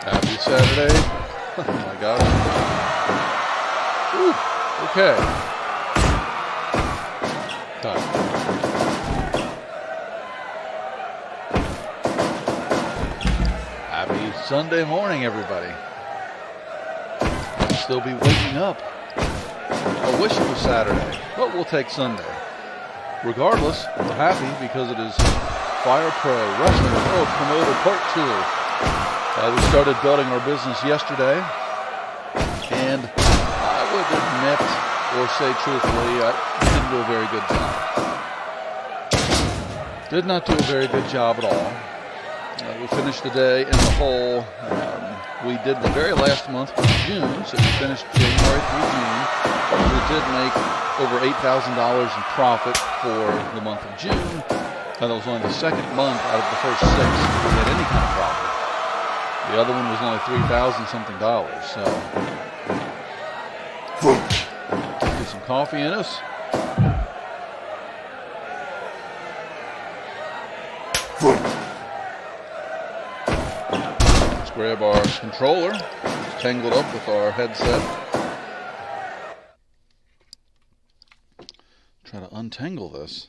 Happy Saturday. Oh my God. Ooh, okay. Time. Happy Sunday morning, everybody. I'll still be waking up. I wish it was Saturday, but we'll take Sunday. Regardless, we're happy because it is Fire Pro Wrestling Pro Promoter Part 2. We started building our business yesterday, and I would admit, or say truthfully, I didn't do a very good job. Did not do a very good job at all. We finished the day in the hole. We did the very last month was June, so we finished January through June. We did make over $8,000 in profit for the month of June. That was only the second month out of the first 6 we had any kind of profit. The other one was only $3,000 something. So let's get some coffee in us. Let's grab our controller. It's tangled up with our headset. Try to untangle this.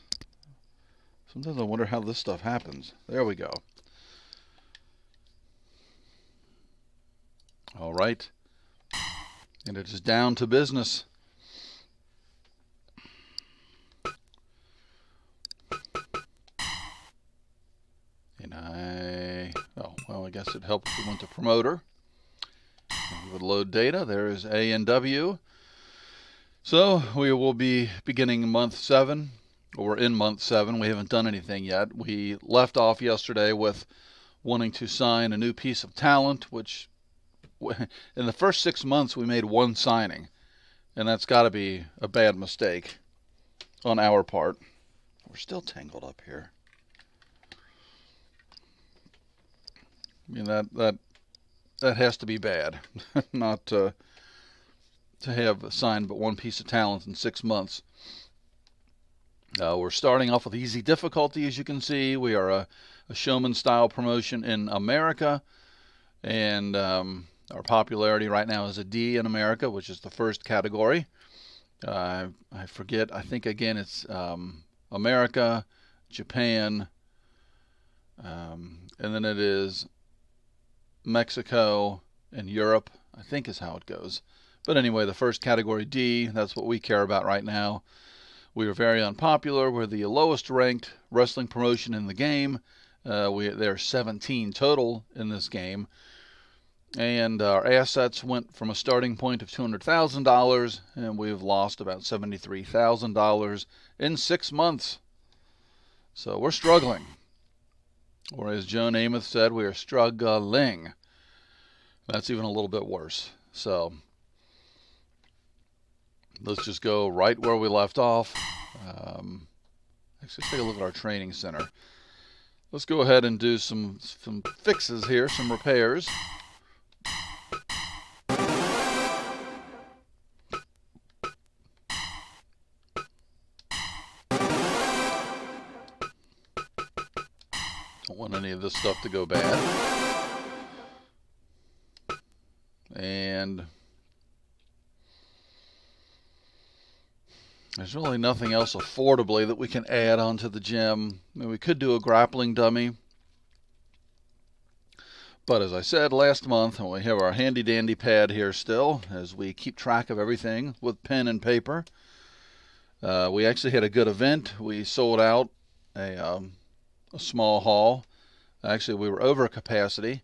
Sometimes I wonder how this stuff happens. There we go. All right, and it is down to business. And I guess it helped if we went to promoter. We would load data. There is A and W. So we will be beginning month 7, or we're in month 7. We haven't done anything yet. We left off yesterday with wanting to sign a new piece of talent, which in the first 6 months we made 1 signing, and that's got to be a bad mistake on our part. We're still tangled up here. I mean, that has to be bad. Not to have signed but 1 piece of talent in 6 months. We're starting off with easy difficulty, as you can see. We are a showman style promotion in America, and our popularity right now is a D in America, which is the first category. I forget. I think, again, it's America, Japan, and then it is Mexico and Europe, I think is how it goes. But anyway, the first category, D, that's what we care about right now. We are very unpopular. We're the lowest ranked wrestling promotion in the game. There are 17 total in this game. And our assets went from a starting point of $200,000, and we've lost about $73,000 in 6 months. So we're struggling. Or as Joe Namath said, we are struggling. That's even a little bit worse. So let's just go right where we left off. Let's take a look at our training center. Let's go ahead and do some fixes here, some repairs. Don't want any of this stuff to go bad. And there's really nothing else affordably that we can add onto the gym. I mean, we could do a grappling dummy, But as I said last month, and we have our handy dandy pad here still as we keep track of everything with pen and paper. We actually had a good event. We sold out a small haul. Actually, we were over capacity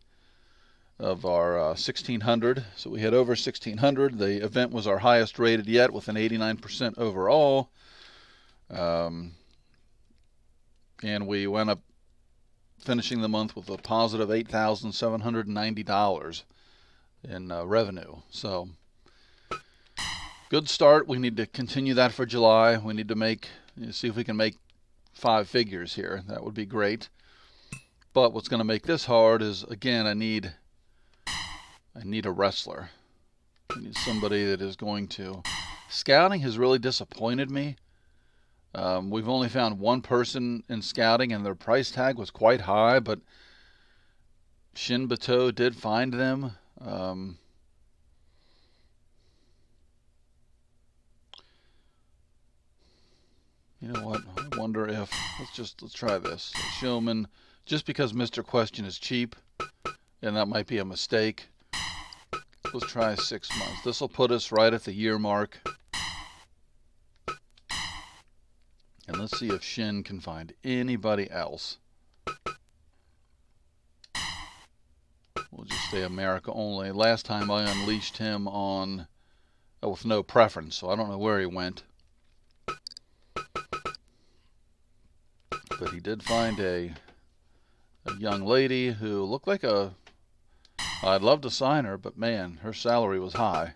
of our 1600, so we had over 1600. The event was our highest rated yet with an 89% overall. And we went up finishing the month with a positive $8,790 in revenue. So good start. We need to continue that for July. We need to see if we can make 5 figures here. That would be great. But what's going to make this hard is, again, I need a wrestler. I need somebody that is going to... Scouting has really disappointed me. We've only found one person in scouting, and their price tag was quite high, but Shin Bateau did find them. You know what? I wonder if... Let's try this. Showman, just because Mr. Question is cheap, and that might be a mistake. Let's try 6 months. This will put us right at the year mark. And let's see if Shin can find anybody else. We'll just stay America only. Last time I unleashed him on with no preference, so I don't know where he went. But he did find a young lady who looked like I'd love to sign her, but man, her salary was high.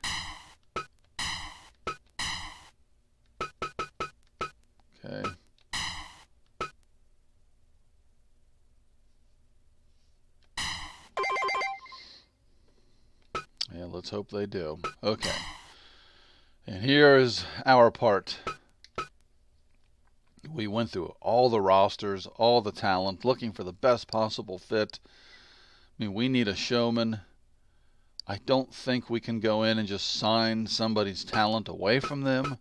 Okay. Yeah, let's hope they do. Okay. And here is our part. We went through all the rosters, all the talent, looking for the best possible fit. I mean, we need a showman. I don't think we can go in and just sign somebody's talent away from them.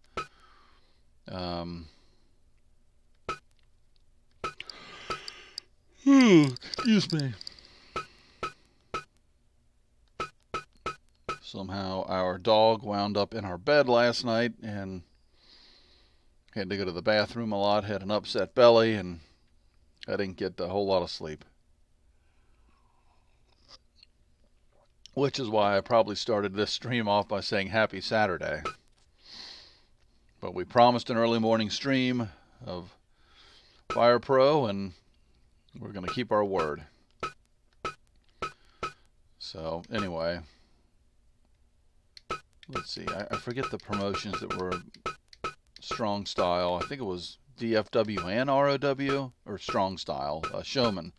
Excuse me. Somehow our dog wound up in our bed last night and had to go to the bathroom a lot, had an upset belly, and I didn't get a whole lot of sleep. Which is why I probably started this stream off by saying happy Saturday. But we promised an early morning stream of Fire Pro, and we're going to keep our word. So anyway, let's see. I forget the promotions that were Strong Style. I think it was DFW and ROW, or Strong Style, Showman.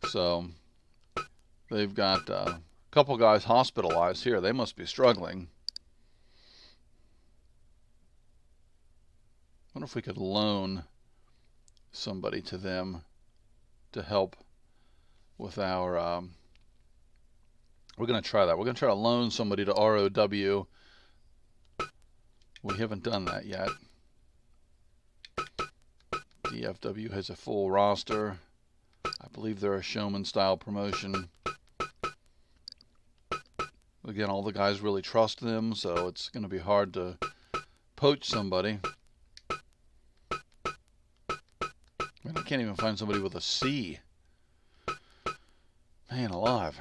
So they've got a couple guys hospitalized here. They must be struggling. I wonder if we could loan somebody to them to help with our... we're going to try that. We're going to try to loan somebody to ROW. We haven't done that yet. DFW has a full roster. I believe they're a showman style promotion. Again, all the guys really trust them, so it's going to be hard to poach somebody. Man, I can't even find somebody with a C. Man alive.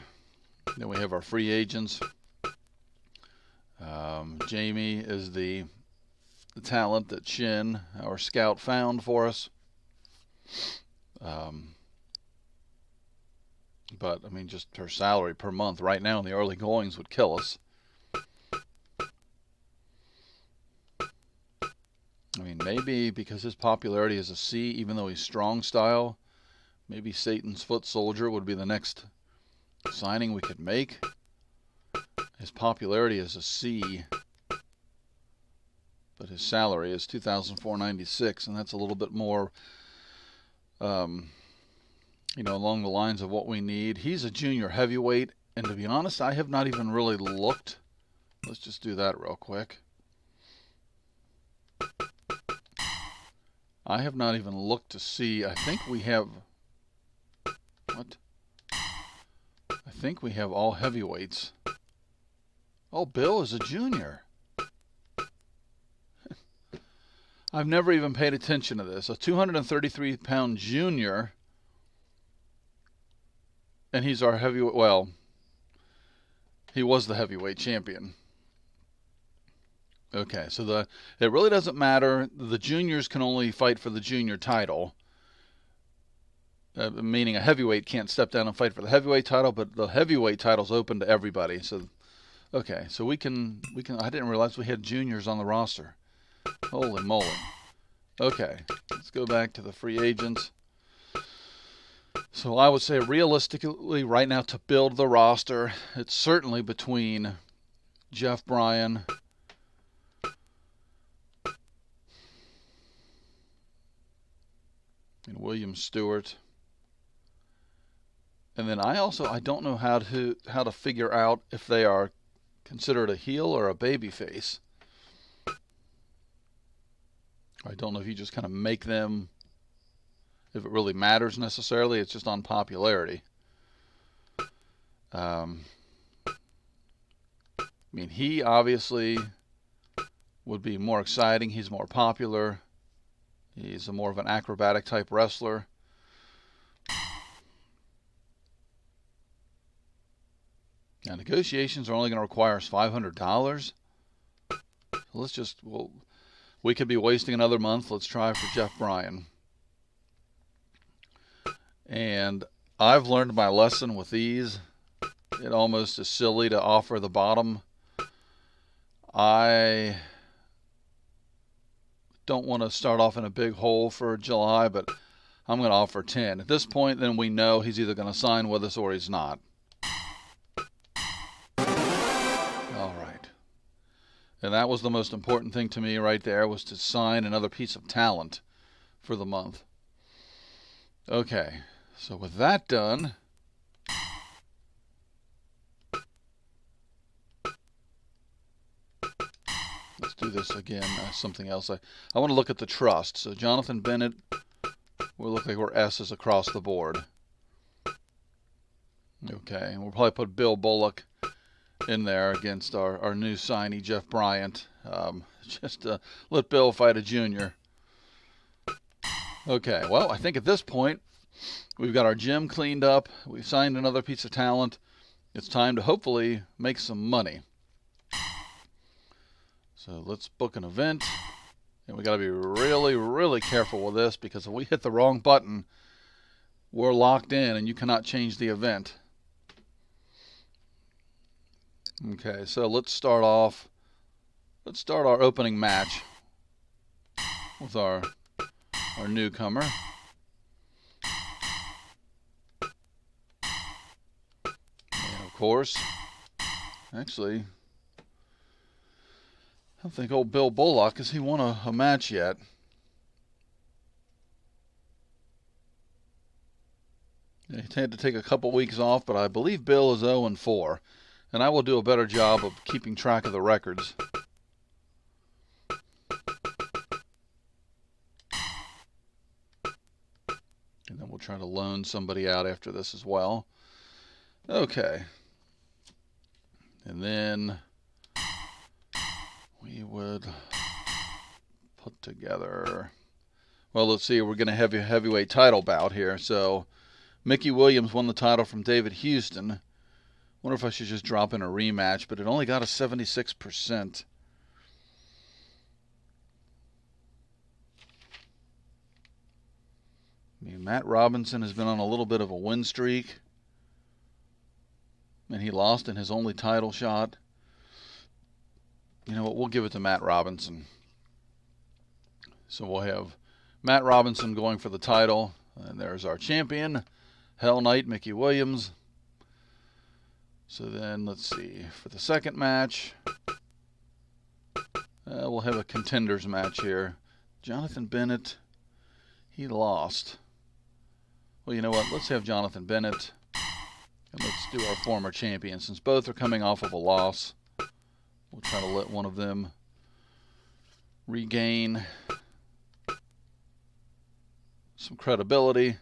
Then we have our free agents. Jamie is the talent that Shin, our scout, found for us. But, I mean, just her salary per month right now in the early goings would kill us. I mean, maybe because his popularity is a C, even though he's strong style, maybe Satan's Foot Soldier would be the next signing we could make. His popularity is a C, but his salary is $2,496, and that's a little bit more, along the lines of what we need. He's a junior heavyweight, and to be honest, I have not even really looked. Let's just do that real quick. I have not even looked to see. I think we have... What? think we have all heavyweights. Oh, Bill is a junior. I've never even paid attention to this. A 233-pound junior, and he's our heavyweight. Well, he was the heavyweight champion. Okay, so it really doesn't matter. The juniors can only fight for the junior title, meaning a heavyweight can't step down and fight for the heavyweight title, but the heavyweight title's open to everybody. So, okay, so we can. I didn't realize we had juniors on the roster. Holy moly. Okay, let's go back to the free agents. So I would say realistically right now to build the roster, it's certainly between Jeff Bryan and William Stewart. And then I don't know how to figure out if they are considered a heel or a baby face. I don't know if you just kind of make them, if it really matters necessarily. It's just on popularity. I mean, he obviously would be more exciting. He's more popular. He's more of an acrobatic type wrestler. Now, negotiations are only going to require us $500. We could be wasting another month. Let's try for Jeff Bryan. And I've learned my lesson with these. It almost is silly to offer the bottom. I don't want to start off in a big hole for July, but I'm going to offer 10. At this point, then we know he's either going to sign with us or he's not. All right. And that was the most important thing to me right there, was to sign another piece of talent for the month. Okay, so with that done, let's do this again, something else. I want to look at the trust. So Jonathan Bennett, will look like we're S's across the board. Okay, and we'll probably put Bill Bullock in there against our new signee, Jeff Bryant. Just let Bill fight a junior. Okay, well, I think at this point, we've got our gym cleaned up. We've signed another piece of talent. It's time to hopefully make some money. So let's book an event. And we got to be really, really careful with this, because if we hit the wrong button, we're locked in and you cannot change the event. Okay, so let's start our opening match with our newcomer. And of course, actually, I don't think old Bill Bullock, has he won a match yet? He had to take a couple weeks off, but I believe Bill is 0-4. And I will do a better job of keeping track of the records. And then we'll try to loan somebody out after this as well. Okay. And then we would put together, well, let's see, we're going to have a heavyweight title bout here. So Mickey Williams won the title from David Houston. Wonder if I should just drop in a rematch, but it only got a 76%. I mean, Matt Robinson has been on a little bit of a win streak, and he lost in his only title shot. You know what? We'll give it to Matt Robinson. So we'll have Matt Robinson going for the title, and there's our champion, Hell Knight Mickey Williams. So then, let's see, for the second match, we'll have a contenders match here. Jonathan Bennett, he lost. Well, you know what? Let's have Jonathan Bennett, and let's do our former champion. Since both are coming off of a loss, we'll try to let one of them regain some credibility.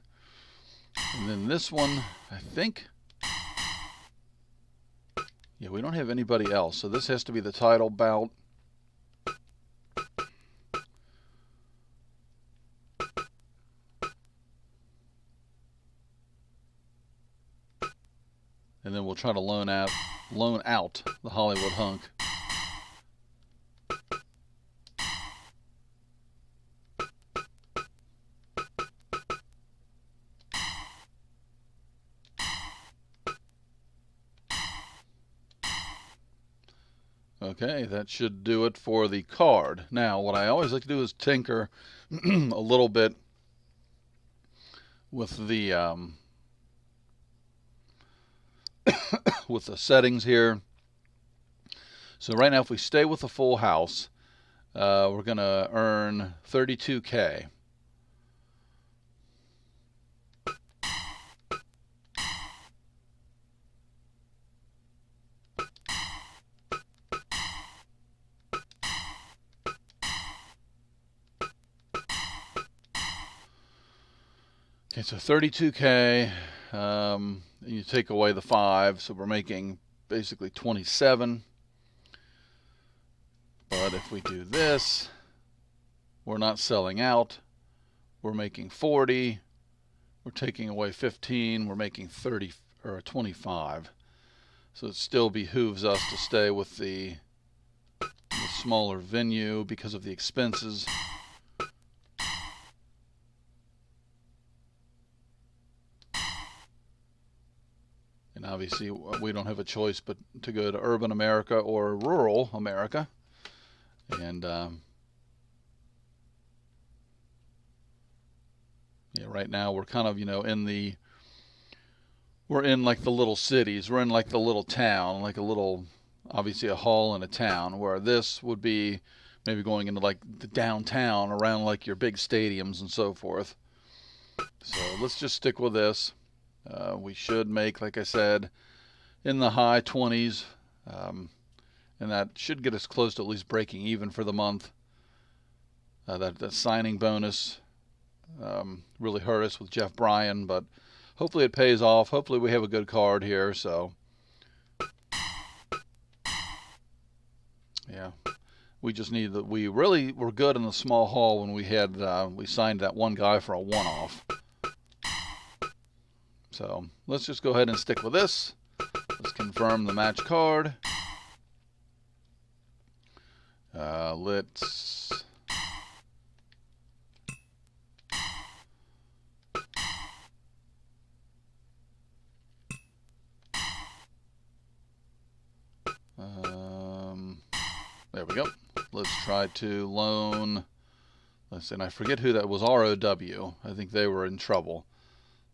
And then this one, I think Yeah, we don't have anybody else, so this has to be the title bout. And then we'll try to loan out the Hollywood Hunk. Okay, that should do it for the card. Now, what I always like to do is tinker a little bit with the with the settings here. So right now, if we stay with the full house, we're going to earn 32K. Okay, so 32K, you take away the 5, so we're making basically 27. But if we do this, we're not selling out. We're making 40. We're taking away 15. We're making 30 or 25. So it still behooves us to stay with the smaller venue because of the expenses. And obviously, we don't have a choice but to go to urban America or rural America. And yeah, right now we're kind of, we're in like the little cities. We're in like the little town, like a little, obviously a hall in a town, where this would be maybe going into like the downtown around like your big stadiums and so forth. So let's just stick with this. We should make, like I said, in the high 20s, and that should get us close to at least breaking even for the month. That signing bonus really hurt us with Jeff Bryan, but hopefully it pays off. Hopefully we have a good card here. So yeah, we just need that. We really were good in the small hall when we signed that one guy for a one-off. So let's just go ahead and stick with this. Let's confirm the match card. Let's there we go. Let's try to loan. Let's see, and I forget who that was. ROW. I think they were in trouble.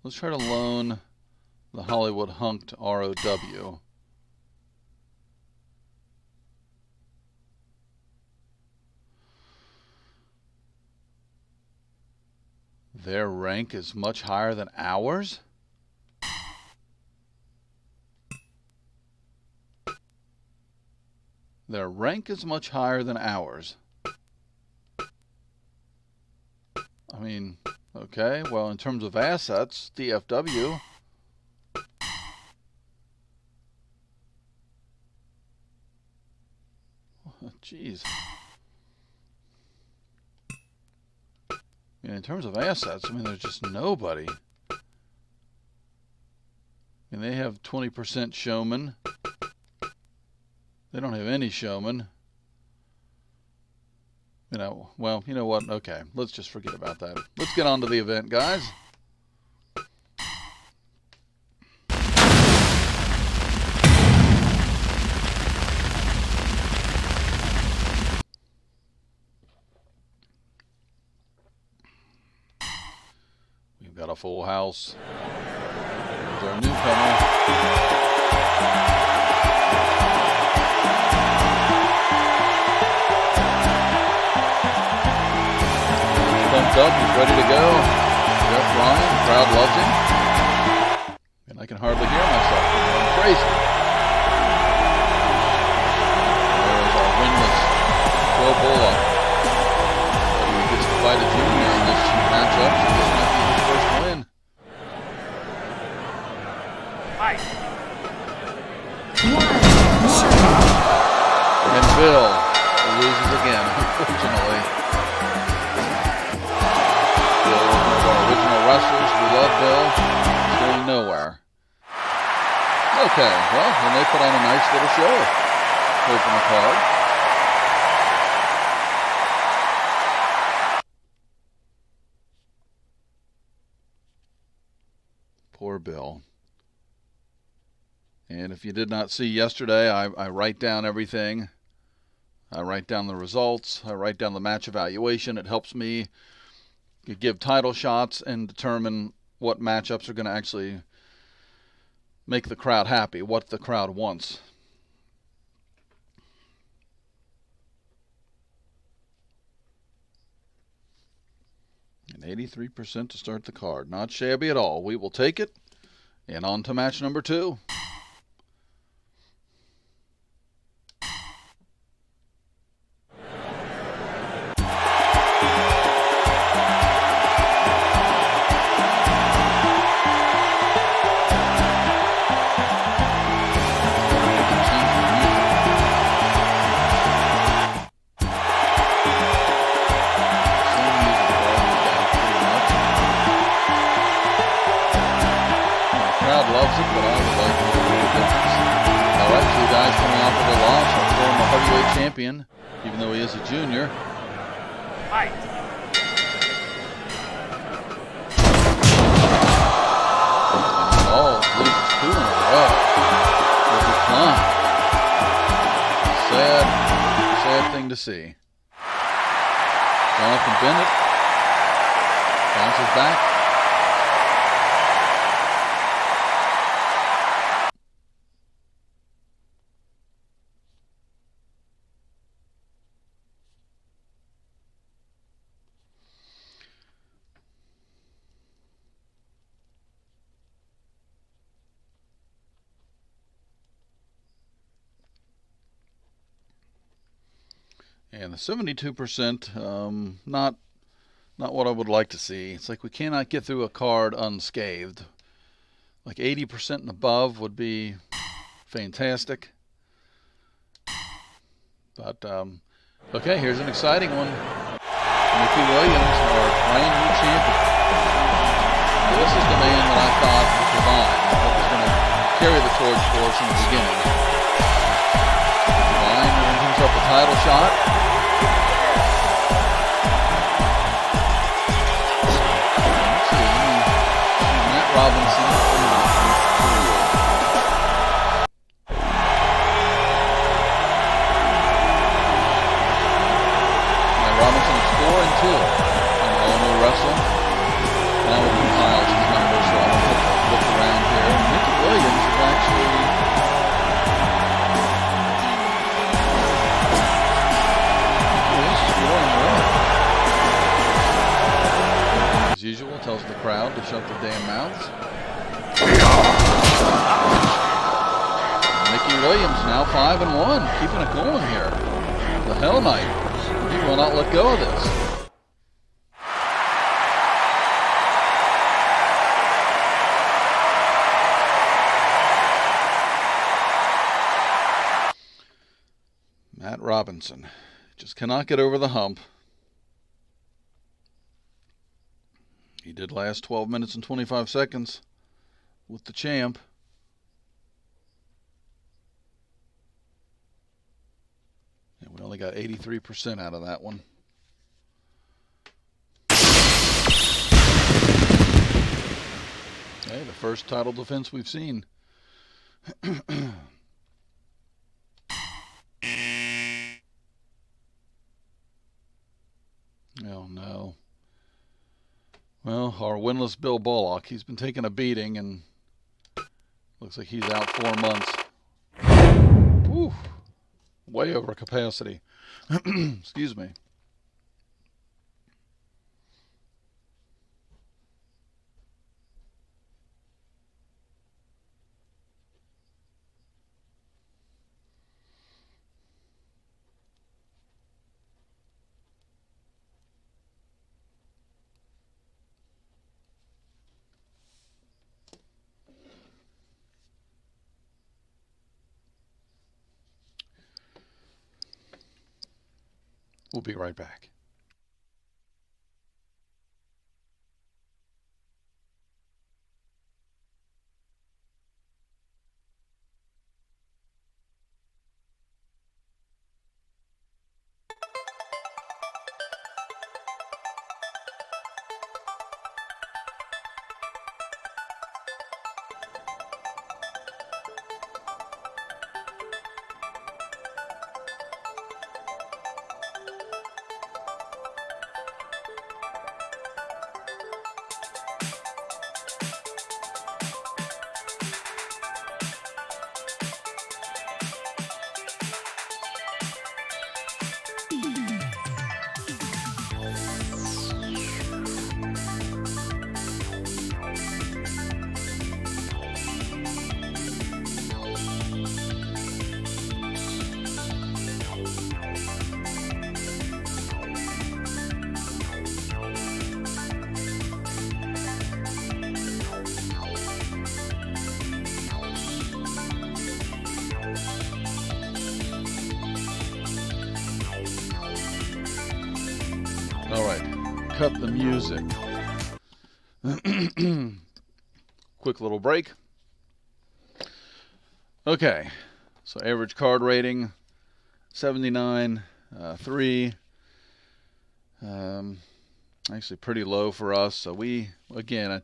Let's try to loan the Hollywood Hunk to ROW. Their rank is much higher than ours? Their rank is much higher than ours. I mean, okay, well, in terms of assets, DFW. Jeez. In terms of assets, I mean, there's just nobody. And they have 20% showman. They don't have any showman. Well, you know what? Okay, let's just forget about that. Let's get on to the event, guys. We've got a full house. There's our newcomer. Up, he's ready to go. Jeff Bryan, the crowd loves him. And I can hardly hear myself. I'm going crazy. There's our winless Joe Bullock. He gets to fight a junior in this matchup, so this might be his first win. Fight. Bill loses again, unfortunately. Bill, one of our original wrestlers. We love Bill. He's going nowhere. Okay, well, then they put on a nice little show. Open the card. Poor Bill. And if you did not see yesterday, I write down everything. I write down the results. I write down the match evaluation. It helps me give title shots and determine what matchups are going to actually make the crowd happy, what the crowd wants. And 83% to start the card. Not shabby at all. We will take it. And on to match number 2. Loves it, but I would like to see the difference. All right, 2 guys coming off of a loss. Our former heavyweight champion, even though he is a junior. Fight. Oh, loses 2 in a row. The decline. Sad thing to see. Jonathan Bennett bounces back. And the 72%, not what I would like to see. It's like we cannot get through a card unscathed. Like 80% and above would be fantastic. But, okay, here's an exciting one. Mickey Williams, our brand new champion. Now, this is the man that I thought was Divine, that was going to carry the torch for us in the beginning. Divine earned himself a title shot. Robinson. Now Robinson is 4-2 on All New Wrestling. Now it compiles his numbers, so I'm going to look around here. And Mickey Williams is actually scoring well. As usual, tells the crowd to shut the damn mouths. Mickey Williams now 5-1, keeping it going here. The Hell Knight, he will not let go of this. Matt Robinson just cannot get over the hump. He did last 12 minutes and 25 seconds with the champ. And we only got 83% out of that one. Hey, the first title defense we've seen. Oh, no. Well, our winless Bill Bullock, he's been taking a beating and looks like he's out 4 months. Whew. Way over capacity. Excuse me. We'll be right back. All right, cut the music. Quick little break. Okay, so average card rating 79, 3. Actually pretty low for us. So we, again,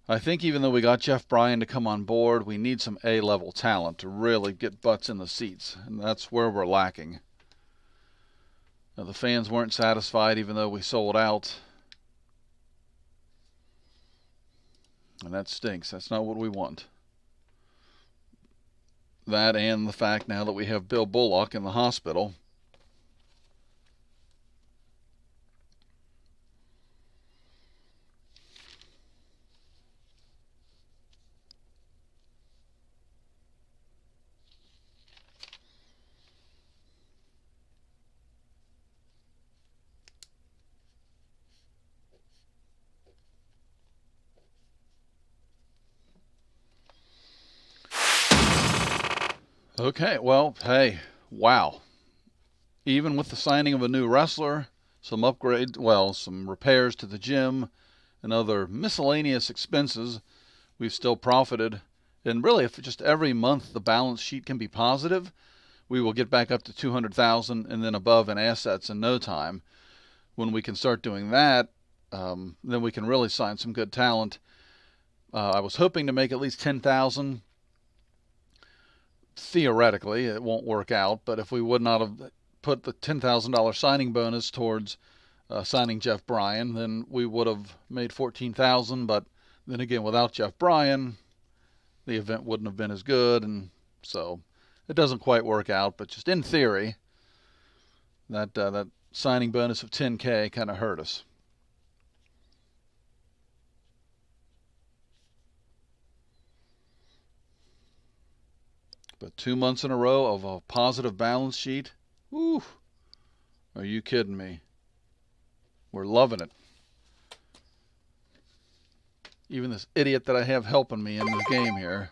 I think even though we got Jeff Bryan to come on board, we need some A-level talent to really get butts in the seats, and that's where we're lacking. Now, the fans weren't satisfied even though we sold out. And that stinks. That's not what we want. That and the fact now that we have Bill Bullock in the hospital. Okay, well, hey, wow. Even with the signing of a new wrestler, some upgrades, well, some repairs to the gym, and other miscellaneous expenses, we've still profited. And really, if just every month the balance sheet can be positive, we will get back up to 200,000 and then above in assets in no time. When we can start doing that, then we can really sign some good talent. I was hoping to make at least 10,000. Theoretically, it won't work out, but if we would not have put the $10,000 signing bonus towards signing Jeff Bryan, then we would have made 14,000. But then again, without Jeff Bryan, the event wouldn't have been as good, and so it doesn't quite work out. But just in theory, that signing bonus of 10K kind of hurt us. But 2 months in a row of a positive balance sheet, whew, are you kidding me? We're loving it. Even this idiot that I have helping me in this game here,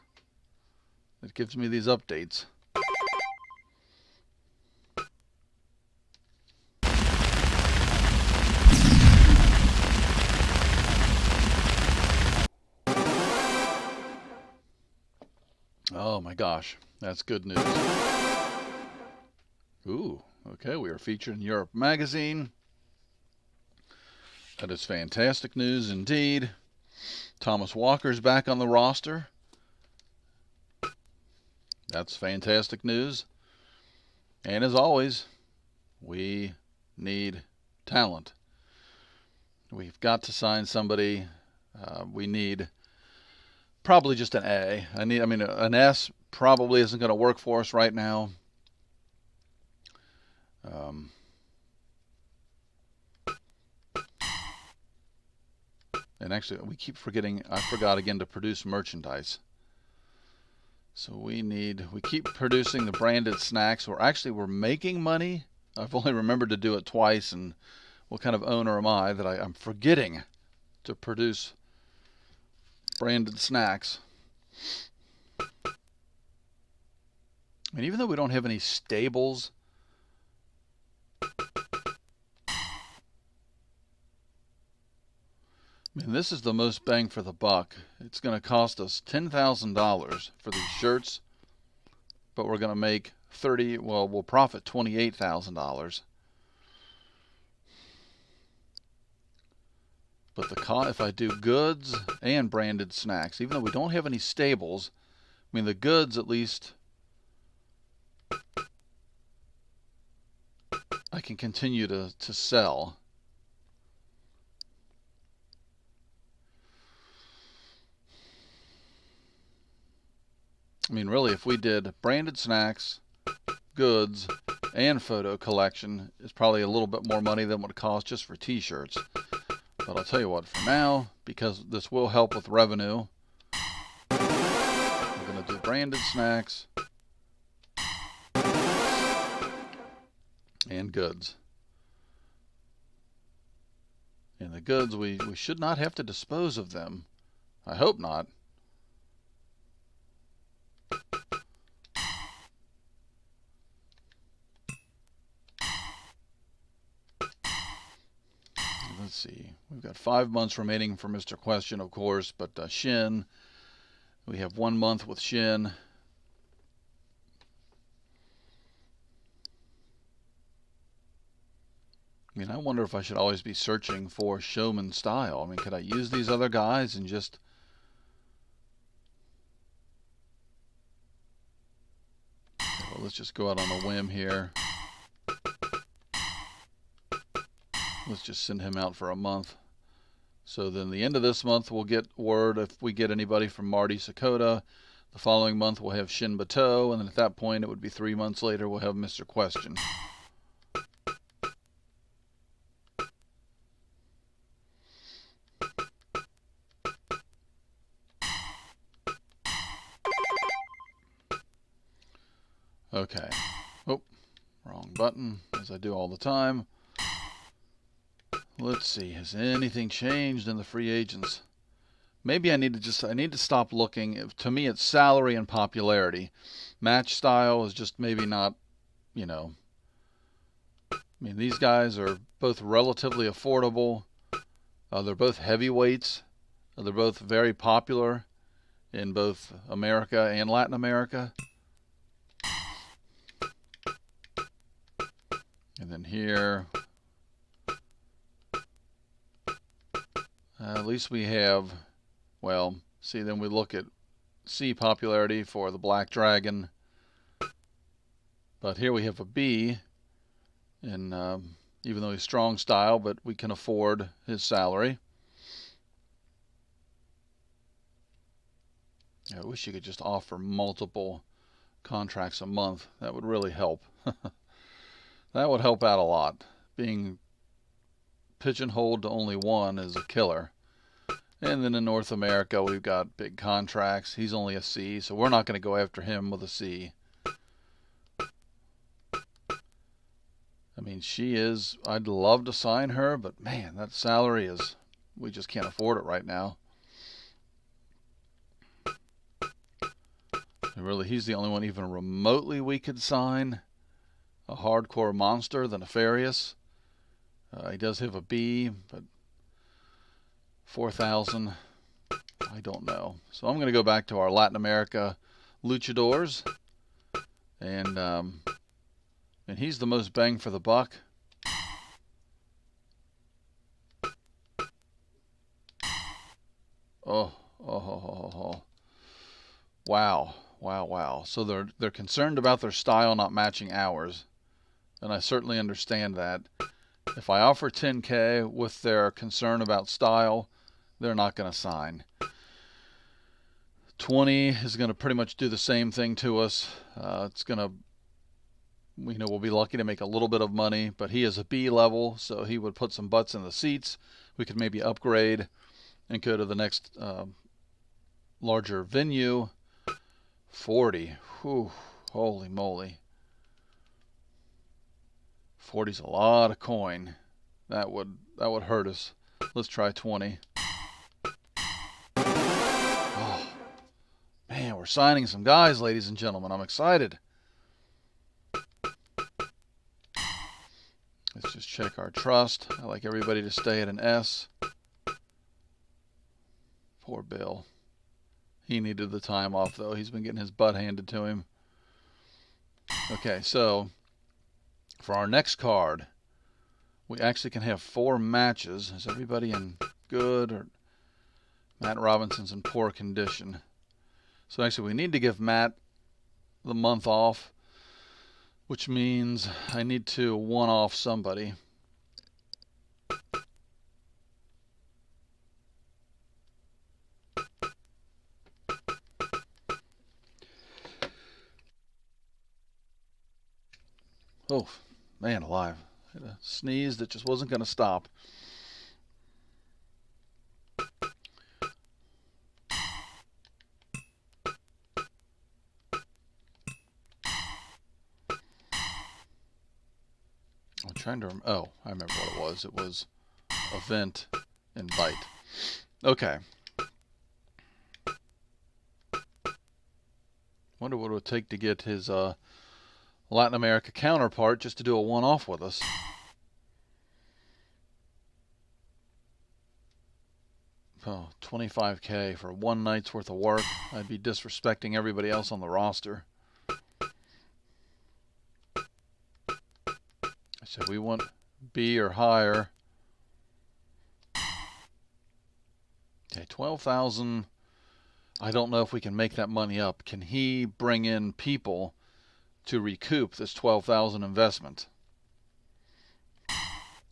that gives me these updates. Oh my gosh, that's good news. Ooh, okay, we are featured in Europe Magazine. That is fantastic news indeed. Thomas Walker's back on the roster. That's fantastic news. And as always, we need talent. We've got to sign somebody. We need probably just an A. An S probably isn't going to work for us right now. And actually, we keep forgetting, I forgot again to produce merchandise. So we keep producing the branded snacks. We're making money. I've only remembered to do it twice, and what kind of owner am I that I'm forgetting to produce branded snacks? And even though we don't have any stables, I mean, this is the most bang for the buck. It's going to cost us $10,000 for these shirts, but we're going to make we'll profit $28,000. But if I do goods and branded snacks, even though we don't have any stables, I mean, the goods at least I can continue to sell. I mean, really, if we did branded snacks, goods, and photo collection, it's probably a little bit more money than what it costs just for t-shirts. But I'll tell you what, for now, because this will help with revenue, we're going to do branded snacks and goods. And the goods, we should not have to dispose of them. I hope not. Let's see. We've got 5 months remaining for Mr. Question, of course, but Shin, we have 1 month with Shin. I mean, I wonder if I should always be searching for showman style. I mean, could I use these other guys and just... Okay, well, let's just go out on a whim here. Let's just send him out for a month. So then the end of this month, we'll get word if we get anybody from Marty Sakota. The following month, we'll have Shin Bateau. And then at that point, it would be 3 months later, we'll have Mr. Question. Okay. Oh, wrong button, as I do all the time. Let's see, has anything changed in the free agents? Maybe I need to stop looking. To me, it's salary and popularity. Match style is just maybe not, you know. I mean, these guys are both relatively affordable. They're both heavyweights. They're both very popular in both America and Latin America. And then here, at least we have, well, see, then we look at C popularity for the Black Dragon. But here we have a B, and even though he's strong style, but we can afford his salary. I wish you could just offer multiple contracts a month. That would really help. That would help out a lot. Being pigeonholed to only one is a killer. And then in North America, we've got big contracts. He's only a C, so we're not going to go after him with a C. I mean, she is, I'd love to sign her, but man, that salary is, we just can't afford it right now. And really, he's the only one even remotely we could sign. A hardcore monster, the Nefarious. He does have a B, but 4,000, I don't know. So I'm going to go back to our Latin America luchadors, and he's the most bang for the buck. Oh. Wow. So they're concerned about their style not matching ours, and I certainly understand that. If I offer 10K with their concern about style, they're not going to sign. 20 is going to pretty much do the same thing to us. It's going to, we'll be lucky to make a little bit of money, but he is a B level, so he would put some butts in the seats. We could maybe upgrade and go to the next larger venue. 40. Whew, holy moly. 40's a lot of coin. That would hurt us. Let's try 20. Oh, man, we're signing some guys, ladies and gentlemen. I'm excited. Let's just check our trust. I like everybody to stay at an S. Poor Bill. He needed the time off, though. He's been getting his butt handed to him. Okay, so for our next card, we actually can have 4 matches. Is everybody in good, or Matt Robinson's in poor condition? So actually we need to give Matt the month off, which means I need to one-off somebody. Oh, man alive. I had a sneeze that just wasn't going to stop. I'm trying to oh, I remember what it was. It was event invite. Okay. Wonder what it would take to get his Latin America counterpart just to do a one-off with us. Oh, 25K for 1 night's worth of work. I'd be disrespecting everybody else on the roster. So we want B or higher. Okay, 12,000. I don't know if we can make that money up. Can he bring in people to recoup this 12,000 investment?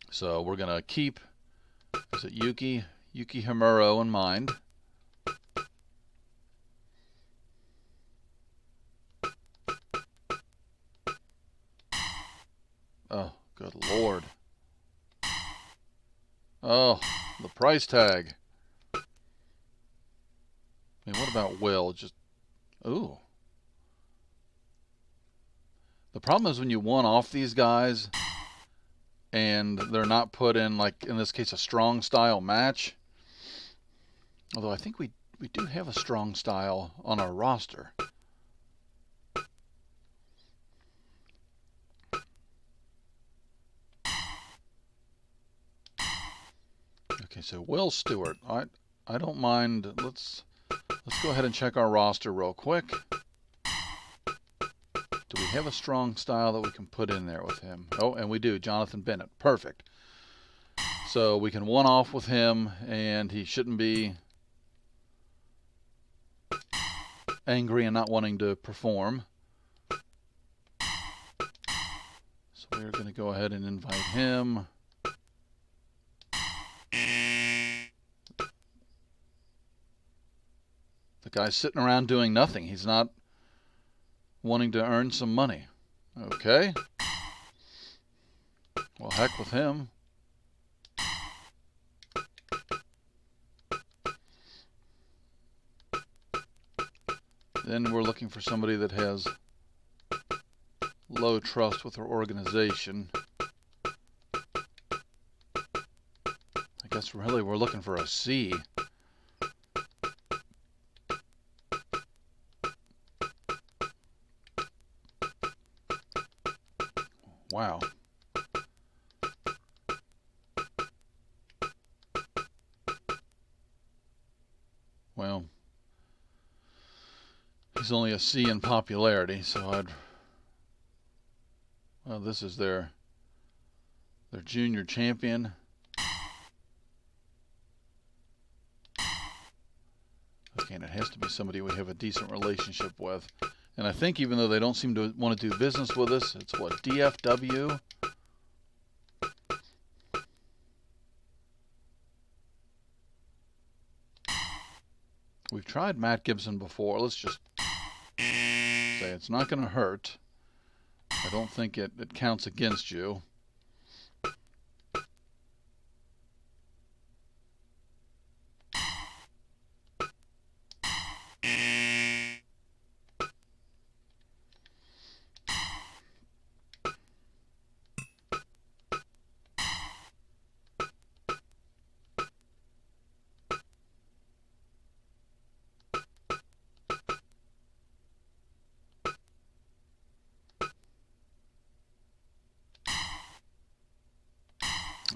So we're going to keep, is it Yuki Himuro in mind. Oh, good Lord. Oh, the price tag. I mean, what about Will? Just, ooh. The problem is when you one-off these guys and they're not put in, like in this case, a strong style match. Although I think we do have a strong style on our roster. Okay, so Will Stewart. I don't mind. Let's go ahead and check our roster real quick. Do we have a strong style that we can put in there with him? Oh, and we do. Jonathan Bennett. Perfect. So we can one-off with him, and he shouldn't be angry and not wanting to perform. So we're going to go ahead and invite him. The guy's sitting around doing nothing. He's not wanting to earn some money. Okay. Well, heck with him. Then we're looking for somebody that has low trust with our organization. I guess really we're looking for a C. Wow. Well, he's only a C in popularity, so well, this is their junior champion. Okay, and it has to be somebody we have a decent relationship with. And I think even though they don't seem to want to do business with us, it's what, DFW? We've tried Matt Gibson before. Let's just say it's not going to hurt. I don't think it counts against you.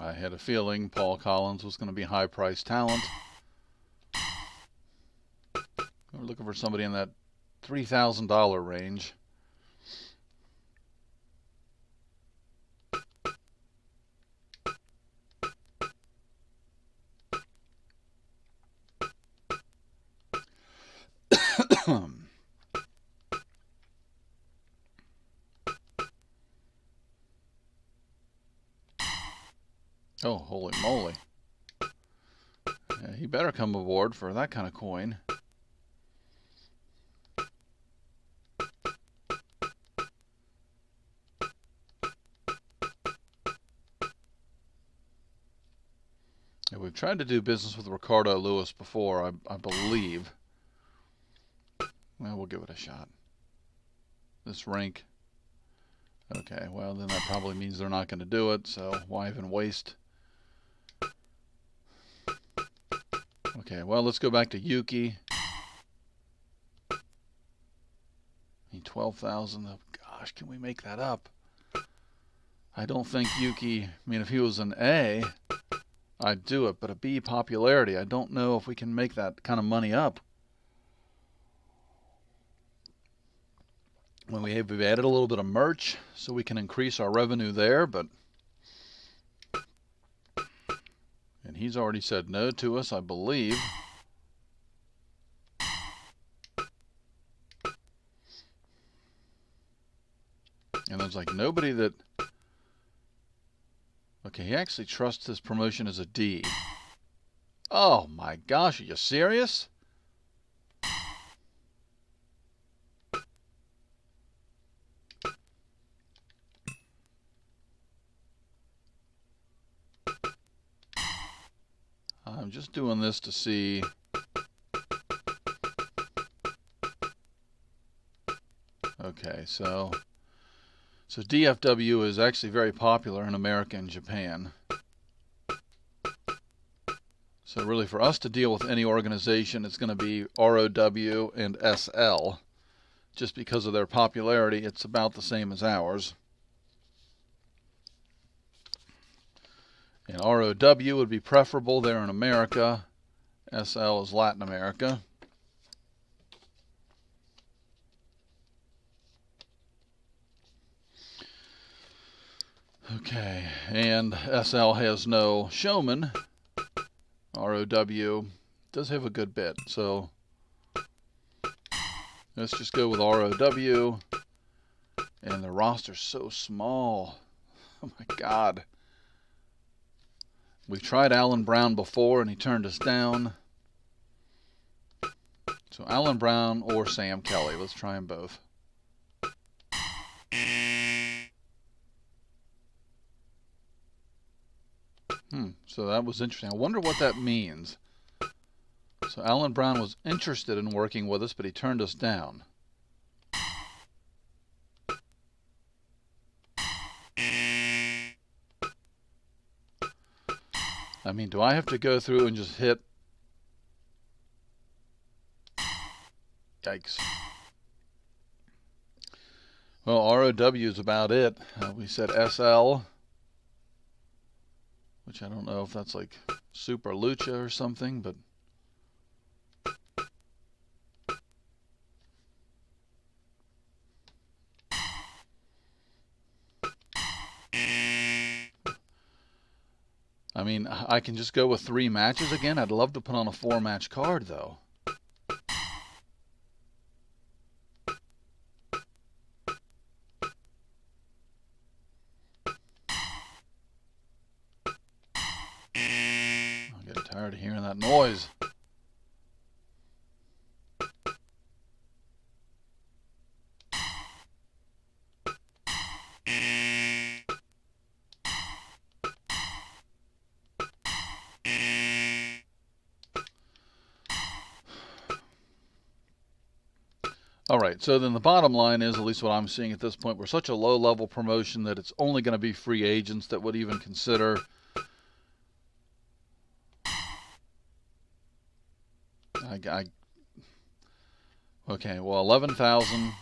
I had a feeling Paul Collins was going to be high-priced talent. looking for somebody in that $3,000 range. Oh, holy moly. Yeah, he better come aboard for that kind of coin. Yeah, we've tried to do business with Ricardo Lewis before, I believe. Well, we'll give it a shot. This rank. Okay, well, then that probably means they're not going to do it, so why even waste? Okay, well, let's go back to Yuki. 12,000. Oh, gosh, can we make that up? I don't think Yuki, I mean, if he was an A, I'd do it, but a B popularity, I don't know if we can make that kind of money up. When we've added a little bit of merch so we can increase our revenue there, but and he's already said no to us, I believe. And there's like nobody that... Okay, he actually trusts this promotion as a D. Oh my gosh, are you serious? I'm just doing this to see... Okay, so DFW is actually very popular in America and Japan. So really for us to deal with any organization, it's going to be ROW and SL. Just because of their popularity, it's about the same as ours. And ROW would be preferable there in America. SL is Latin America. Okay, and SL has no showman. ROW does have a good bit, so let's just go with ROW. And the roster's so small. Oh my God. We've tried Alan Brown before and he turned us down. So Alan Brown or Sam Kelly. Let's try them both. So that was interesting. I wonder what that means. So Alan Brown was interested in working with us, but he turned us down. I mean, do I have to go through and just hit? Yikes. Well, ROW is about it. We said SL, which I don't know if that's like Super Lucha or something, but I mean, I can just go with 3 matches again. I'd love to put on a 4-match card, though. I'm getting tired of hearing that noise. All right, so then the bottom line is, at least what I'm seeing at this point, we're such a low-level promotion that it's only going to be free agents that would even consider. Okay, well, 11,000.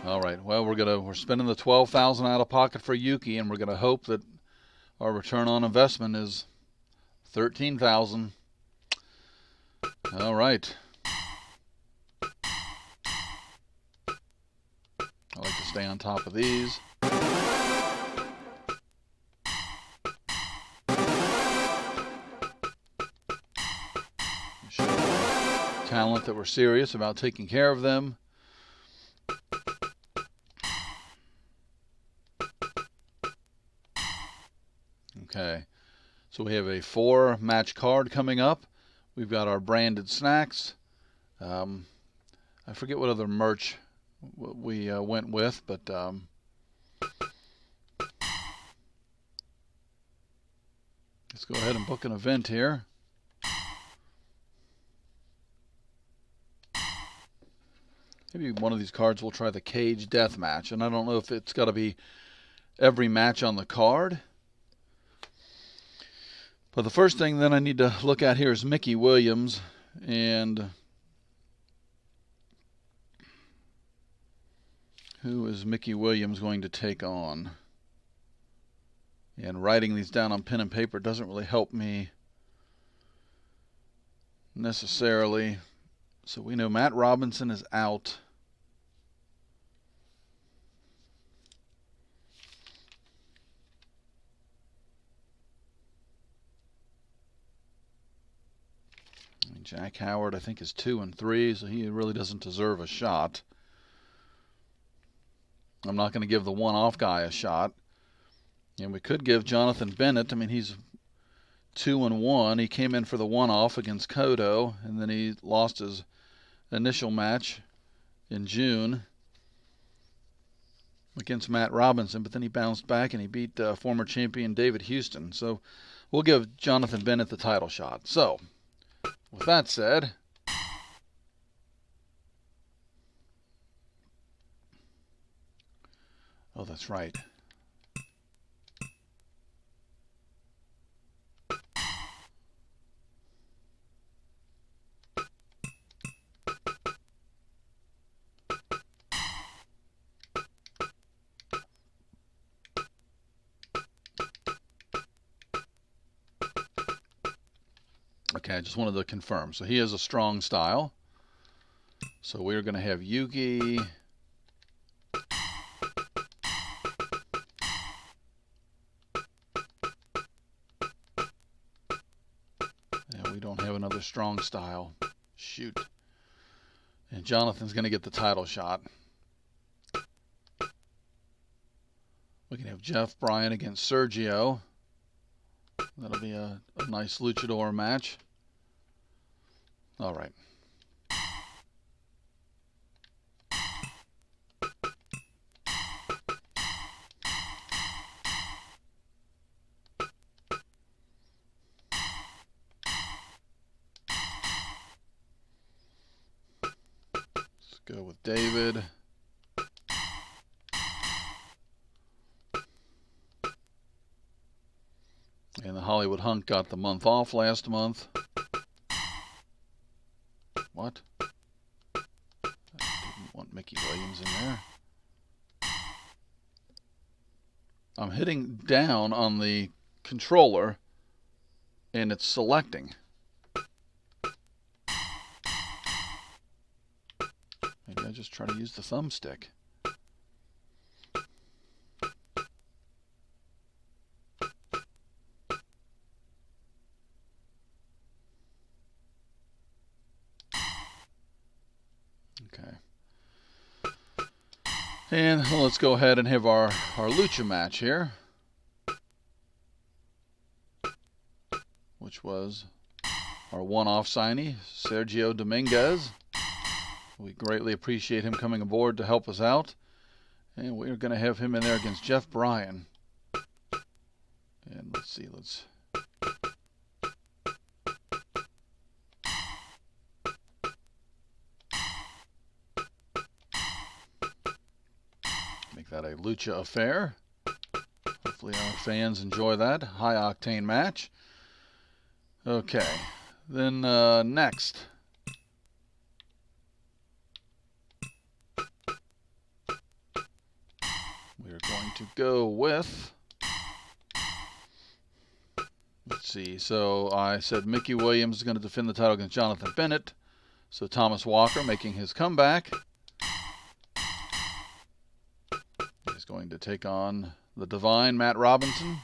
All right. Well, we're spending the 12,000 out of pocket for Yuki, and we're gonna hope that our return on investment is 13,000. All right. I like to stay on top of these. Show talent that we're serious about taking care of them. Okay, so we have a 4-match card coming up. We've got our branded snacks. I forget what other merch we went with, but let's go ahead and book an event here. Maybe one of these cards we'll try the Cage Death Match, and I don't know if it's got to be every match on the card. But the first thing then I need to look at here is Mickey Williams, and who is Mickey Williams going to take on? And writing these down on pen and paper doesn't really help me necessarily. So we know Matt Robinson is out. Jack Howard, I think, is 2-3, so he really doesn't deserve a shot. I'm not going to give the one-off guy a shot. And we could give Jonathan Bennett. I mean, he's 2-1. He came in for the one-off against Cotto, and then he lost his initial match in June against Matt Robinson, but then he bounced back and he beat former champion David Houston. So we'll give Jonathan Bennett the title shot. So, with that said, oh, that's right. Okay, I just wanted to confirm. So he has a strong style. So we're going to have Yugi. And we don't have another strong style. Shoot. And Jonathan's going to get the title shot. We can have Jeff Bryan against Sergio. That'll be a nice luchador match. All right. Let's go with David. And the Hollywood Hunk got the month off last month. What? I didn't want Mickey Williams in there. I'm hitting down on the controller and it's selecting. Maybe I just try to use the thumbstick. Okay. And well, let's go ahead and have our lucha match here, which was our one-off signee, Sergio Dominguez. We greatly appreciate him coming aboard to help us out. And we're going to have him in there against Jeff Bryan. And let's see, make that a lucha affair. Hopefully our fans enjoy that high-octane match. Okay, then next. going to go with, let's see, so I said Mickey Williams is going to defend the title against Jonathan Bennett. So Thomas Walker making his comeback. He's going to take on the divine Matt Robinson,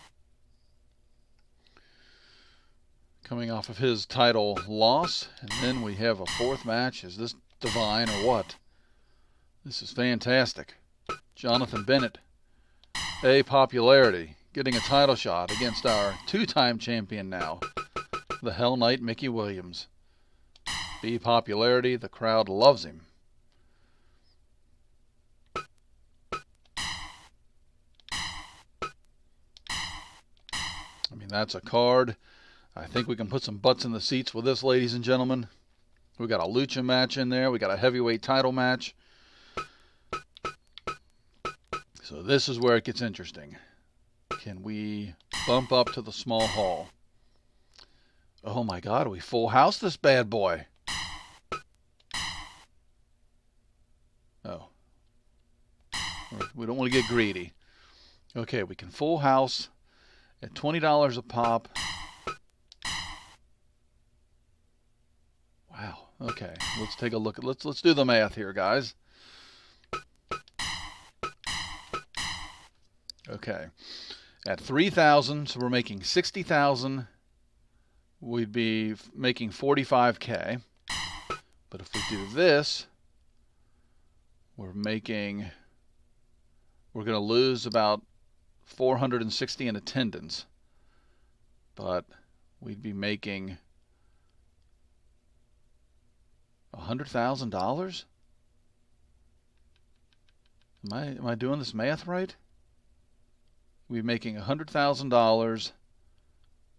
coming off of his title loss. And then we have a fourth match. Is this divine or what? This is fantastic. Jonathan Bennett, A, popularity, getting a title shot against our two-time champion now, the Hell Knight Mickey Williams. B, popularity, the crowd loves him. I mean, that's a card. I think we can put some butts in the seats with this, ladies and gentlemen. We got a lucha match in there. We got a heavyweight title match. So this is where it gets interesting. Can we bump up to the small hall? Oh my God, we full house this bad boy. Oh. We don't want to get greedy. Okay, we can full house at $20 a pop. Wow. Okay, let's take a look at let's do the math here, guys. Okay. At 3,000, so we're making 60,000. We'd be making 45K. But if we do this, we're going to lose about 460 in attendance. But we'd be making $100,000? Am I doing this math right? We'd be making $100,000,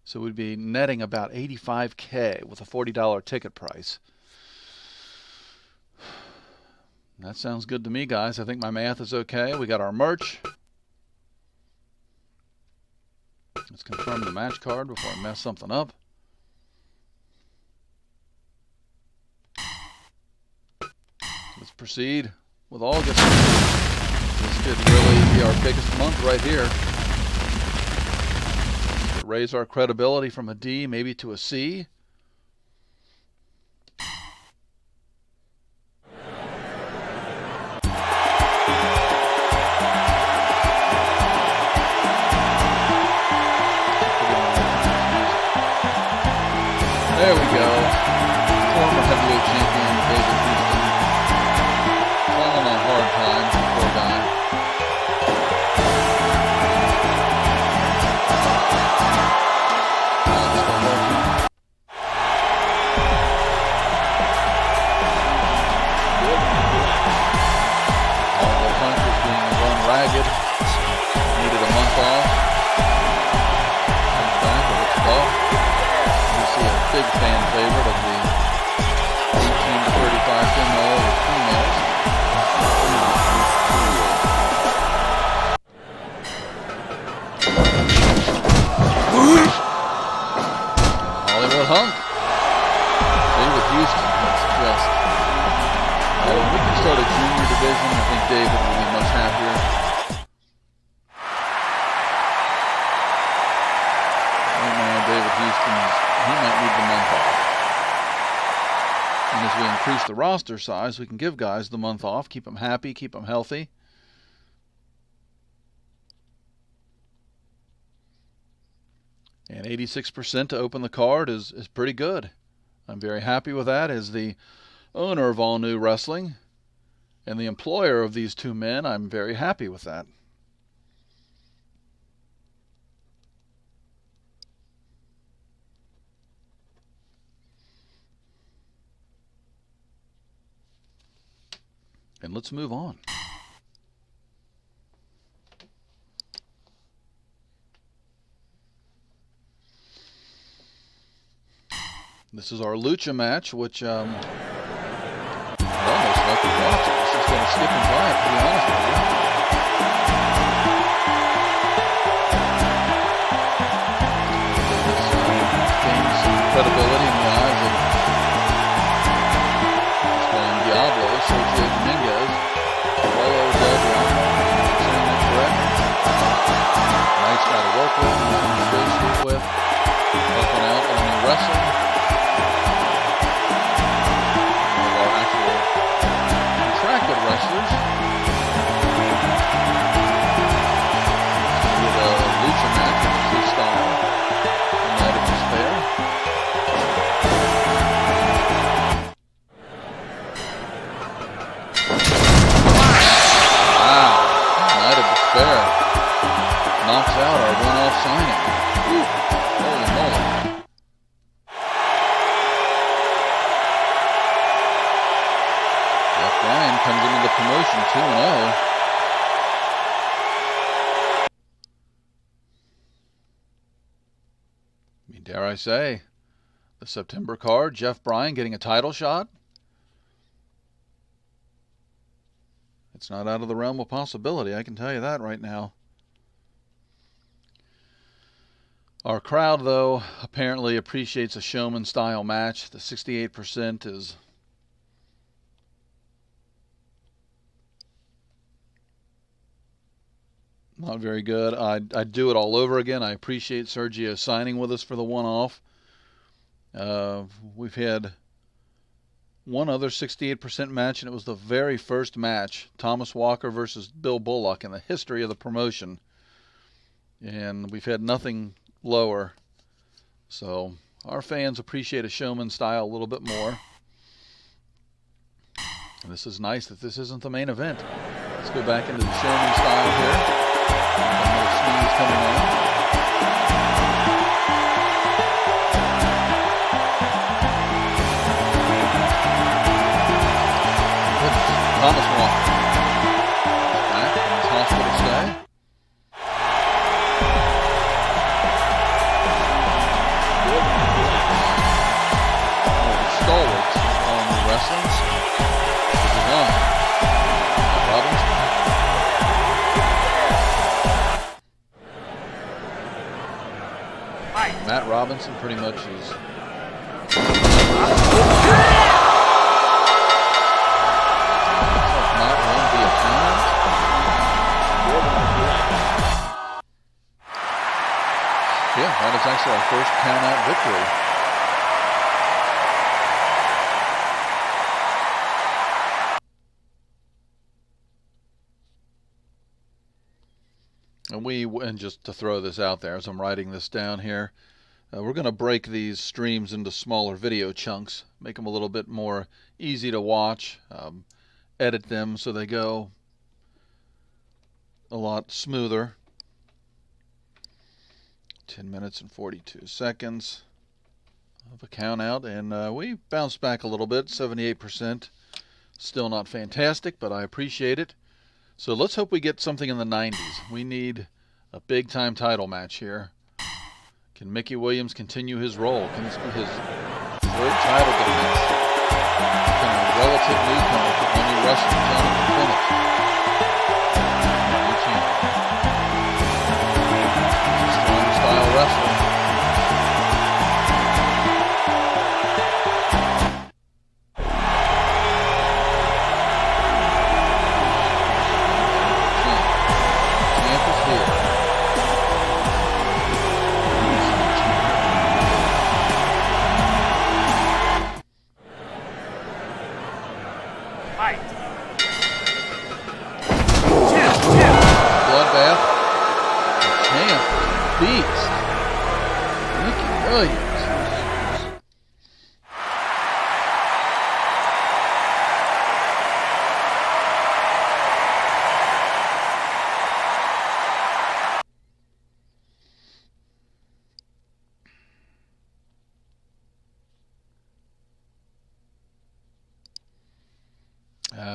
so we'd be netting about 85K with a $40 ticket price. That sounds good to me, guys. I think my math is okay. We got our merch. Let's confirm the match card before I mess something up. Let's proceed with August. This could really be our biggest month right here. Raise our credibility from a D maybe to a C. There we go. Former heavyweight champion David Houston. Falling on hard times, poor guy. All the punches being run ragged. Needed a month off. Comes back with its stuff. A big fan favorite of the 18 to 35 demo of females. Hollywood Hunk. David Houston, that's just... when we can start a junior division, I think David will be much happier. Right now, David Houston, he might need the month off. And as we increase the roster size, we can give guys the month off, keep them happy, keep them healthy. And 86% to open the card is pretty good. I'm very happy with that. As the owner of All New Wrestling and the employer of these two men, I'm very happy with that. And let's move on. This is our lucha match, which I almost like to watch it. This is going to skip and by it, to be honest with you. This gains some credibility in the eyes of Diablo, Sergio Dominguez, Paulo Del Rio, saying that correct. work with and nothing to negotiate with. Helping out on the wrestling. One of our actual contracted wrestlers. With a lucha match, which is his style. The Night of Despair. Knocks out our one-off signing. Whew. Holy moly. Jeff Bryan comes into the promotion 2-0. I mean, dare I say, the September card, Jeff Bryan getting a title shot. It's not out of the realm of possibility, I can tell you that right now. Our crowd, though, apparently appreciates a showman-style match. The 68% is not very good. I'd do it all over again. I appreciate Sergio signing with us for the one-off. We've had one other 68% match, and it was the very first match, Thomas Walker versus Bill Bullock, in the history of the promotion. And we've had nothing lower. So our fans appreciate a showman style a little bit more. And this is nice that this isn't the main event. Let's go back into the showman style here. Another sneeze coming on. Thomas Walker back from his hospital stay. Stalwarts on the wrestling. This is on. Robinson. Matt Robinson pretty much is. Yeah, that is actually our first count-out victory. And just to throw this out there as I'm writing this down here, we're going to break these streams into smaller video chunks, make them a little bit more easy to watch, edit them so they go a lot smoother. 10 minutes and 42 seconds of a count out, and we bounced back a little bit, 78%. Still not fantastic, but I appreciate it. So let's hope we get something in the 90s. We need a big-time title match here. Can Mickey Williams continue his role? Can this be his third title defense? Can a relative newcomer for only wrestling, Jonathan Bennett, new champion? Strong-style wrestler.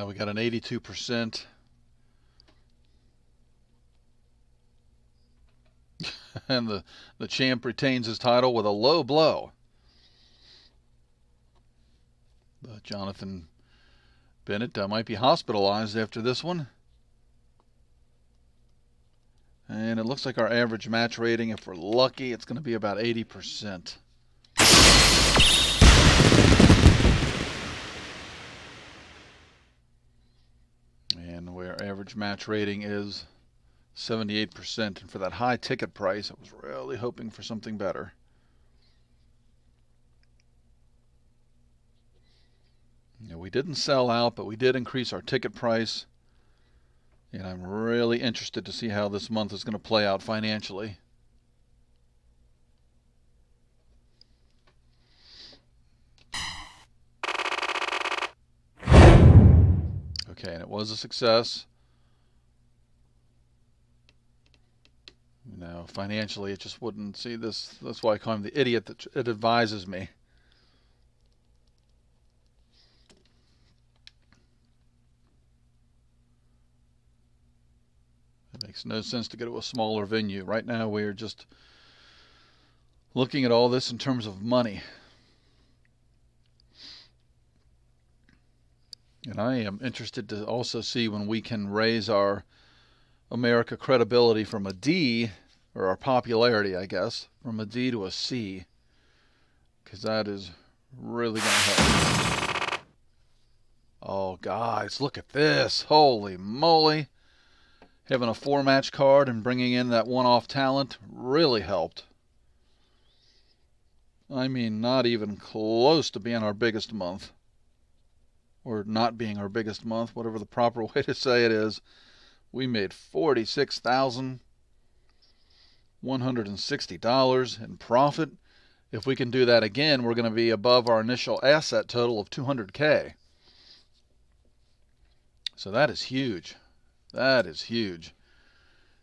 We got an 82%. And the champ retains his title with a low blow. But Jonathan Bennett might be hospitalized after this one. And it looks like our average match rating, if we're lucky, it's going to be about 80%. And where average match rating is 78%. And for that high ticket price, I was really hoping for something better. We didn't sell out, but we did increase our ticket price. And I'm really interested to see how this month is going to play out financially. Okay, and it was a success. Financially, it just wouldn't see this. That's why I call him the idiot that it advises me. It makes no sense to go to a smaller venue. Right now, we're just looking at all this in terms of money. And I am interested to also see when we can raise our America credibility from a D, or our popularity, I guess, from a D to a C, because that is really going to help. Oh, guys, look at this. Holy moly. Having a 4-match card and bringing in that one-off talent really helped. I mean, not even close to being our biggest month. Or not being our biggest month, whatever the proper way to say it is. We made $46,160 in profit. If we can do that again, we're going to be above our initial asset total of $200K. So that is huge. That is huge.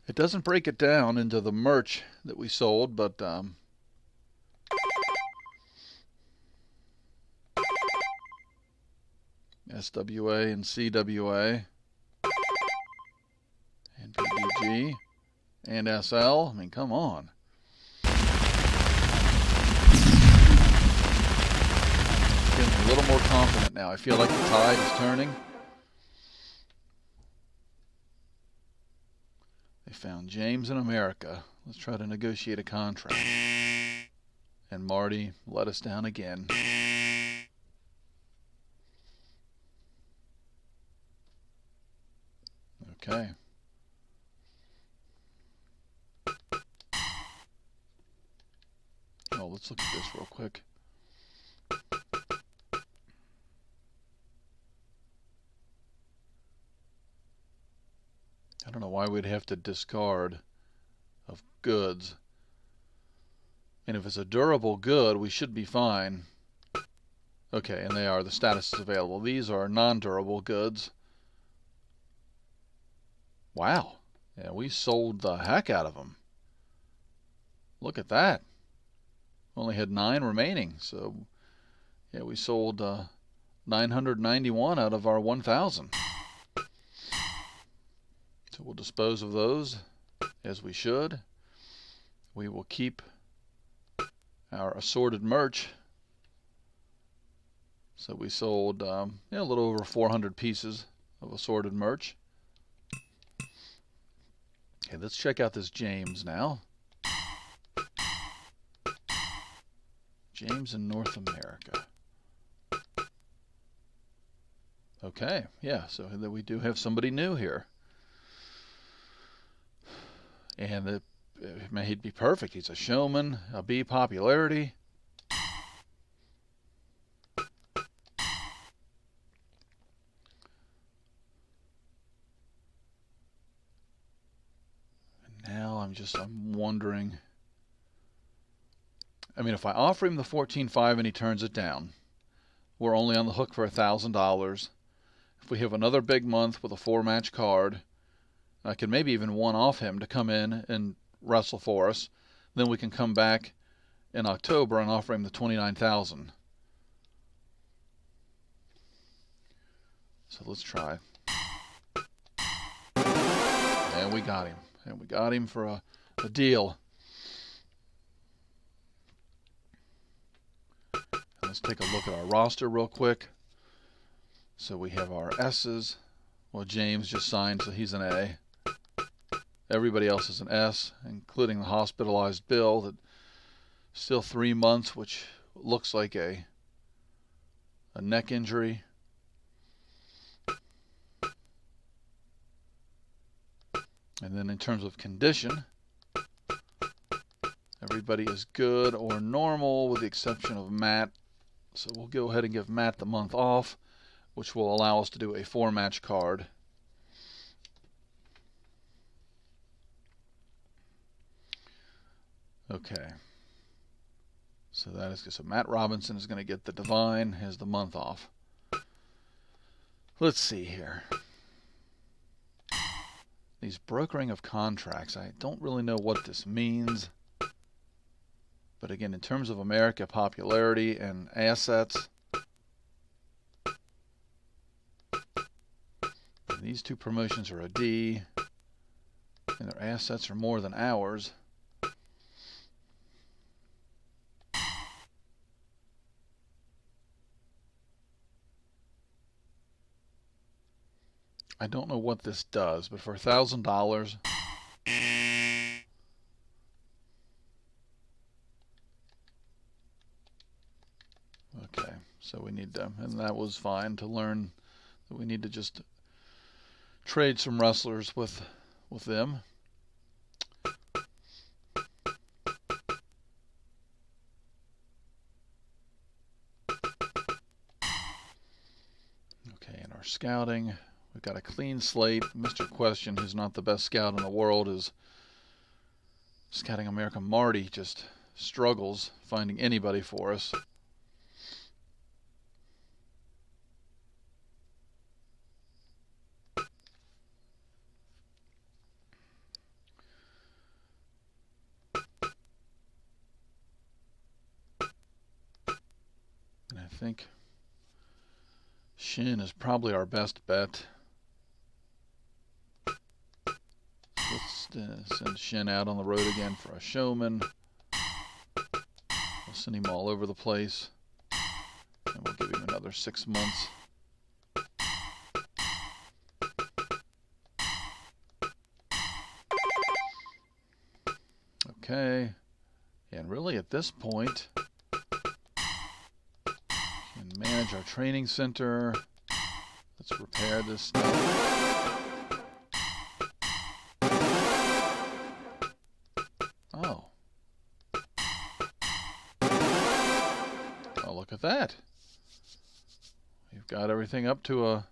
It doesn't break it down into the merch that we sold, but SWA and CWA and PDG and SL. I mean, come on. Getting a little more confident now. I feel like the tide is turning. They found James in America. Let's try to negotiate a contract. And Marty let us down again. Okay. Oh, let's look at this real quick. I don't know why we'd have to discard of goods. And if it's a durable good, we should be fine. Okay, and they are. The status is available. These are non-durable goods. Wow. Yeah, we sold the heck out of them. Look at that. Only had 9 remaining. So, yeah, we sold 991 out of our 1,000. So we'll dispose of those as we should. We will keep our assorted merch. So we sold a little over 400 pieces of assorted merch. Okay, let's check out this James now. James in North America. Okay, yeah, so we do have somebody new here. And he'd be perfect. He's a showman, a B popularity. And now I'm wondering. I mean, if I offer him the 14.5 and he turns it down, we're only on the hook for $1,000. If we have another big month with a 4-match card, I can maybe even one-off him to come in and wrestle for us. Then we can come back in October and offer him the 29,000. So let's try. And we got him. And we got him for a deal. Let's take a look at our roster real quick. So we have our S's. Well, James just signed, so he's an A. Everybody else is an S, including the hospitalized Bill. That still 3 months, which looks like a neck injury. And then in terms of condition, everybody is good or normal with the exception of Matt. So we'll go ahead and give Matt the month off, which will allow us to do a 4-match card. Okay. So that is, so Matt Robinson is going to get the Divine, has the month off. Let's see here. These brokering of contracts, I don't really know what this means. But again, in terms of America popularity and assets, these two promotions are a D, and their assets are more than ours. I don't know what this does, but for $1,000, okay, so we need to, and that was fine to learn that we need to just trade some wrestlers with them. Okay, in our scouting, we've got a clean slate. Mr. Question, who's not the best scout in the world, is scouting America. Marty just struggles finding anybody for us. And I think Shin is probably our best bet. Let's send Shin out on the road again for a showman. We'll send him all over the place. And we'll give him another 6 months. Okay. And really at this point, we can manage our training center. Let's repair this stuff. Oh. Oh, look at that. We've got everything up to a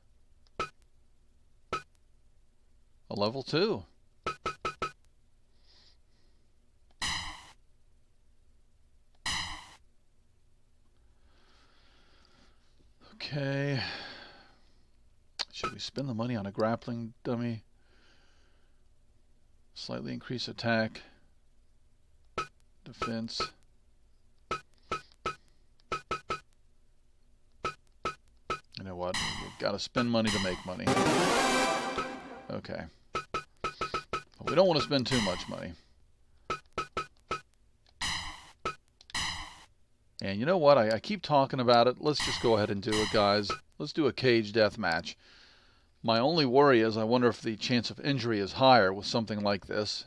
level 2. Okay. Should we spend the money on a grappling dummy? Slightly increase attack, defense. You know what? You've got to spend money to make money. Okay. But we don't want to spend too much money. And you know what? I keep talking about it. Let's just go ahead and do it, guys. Let's do a cage death match. My only worry is I wonder if the chance of injury is higher with something like this.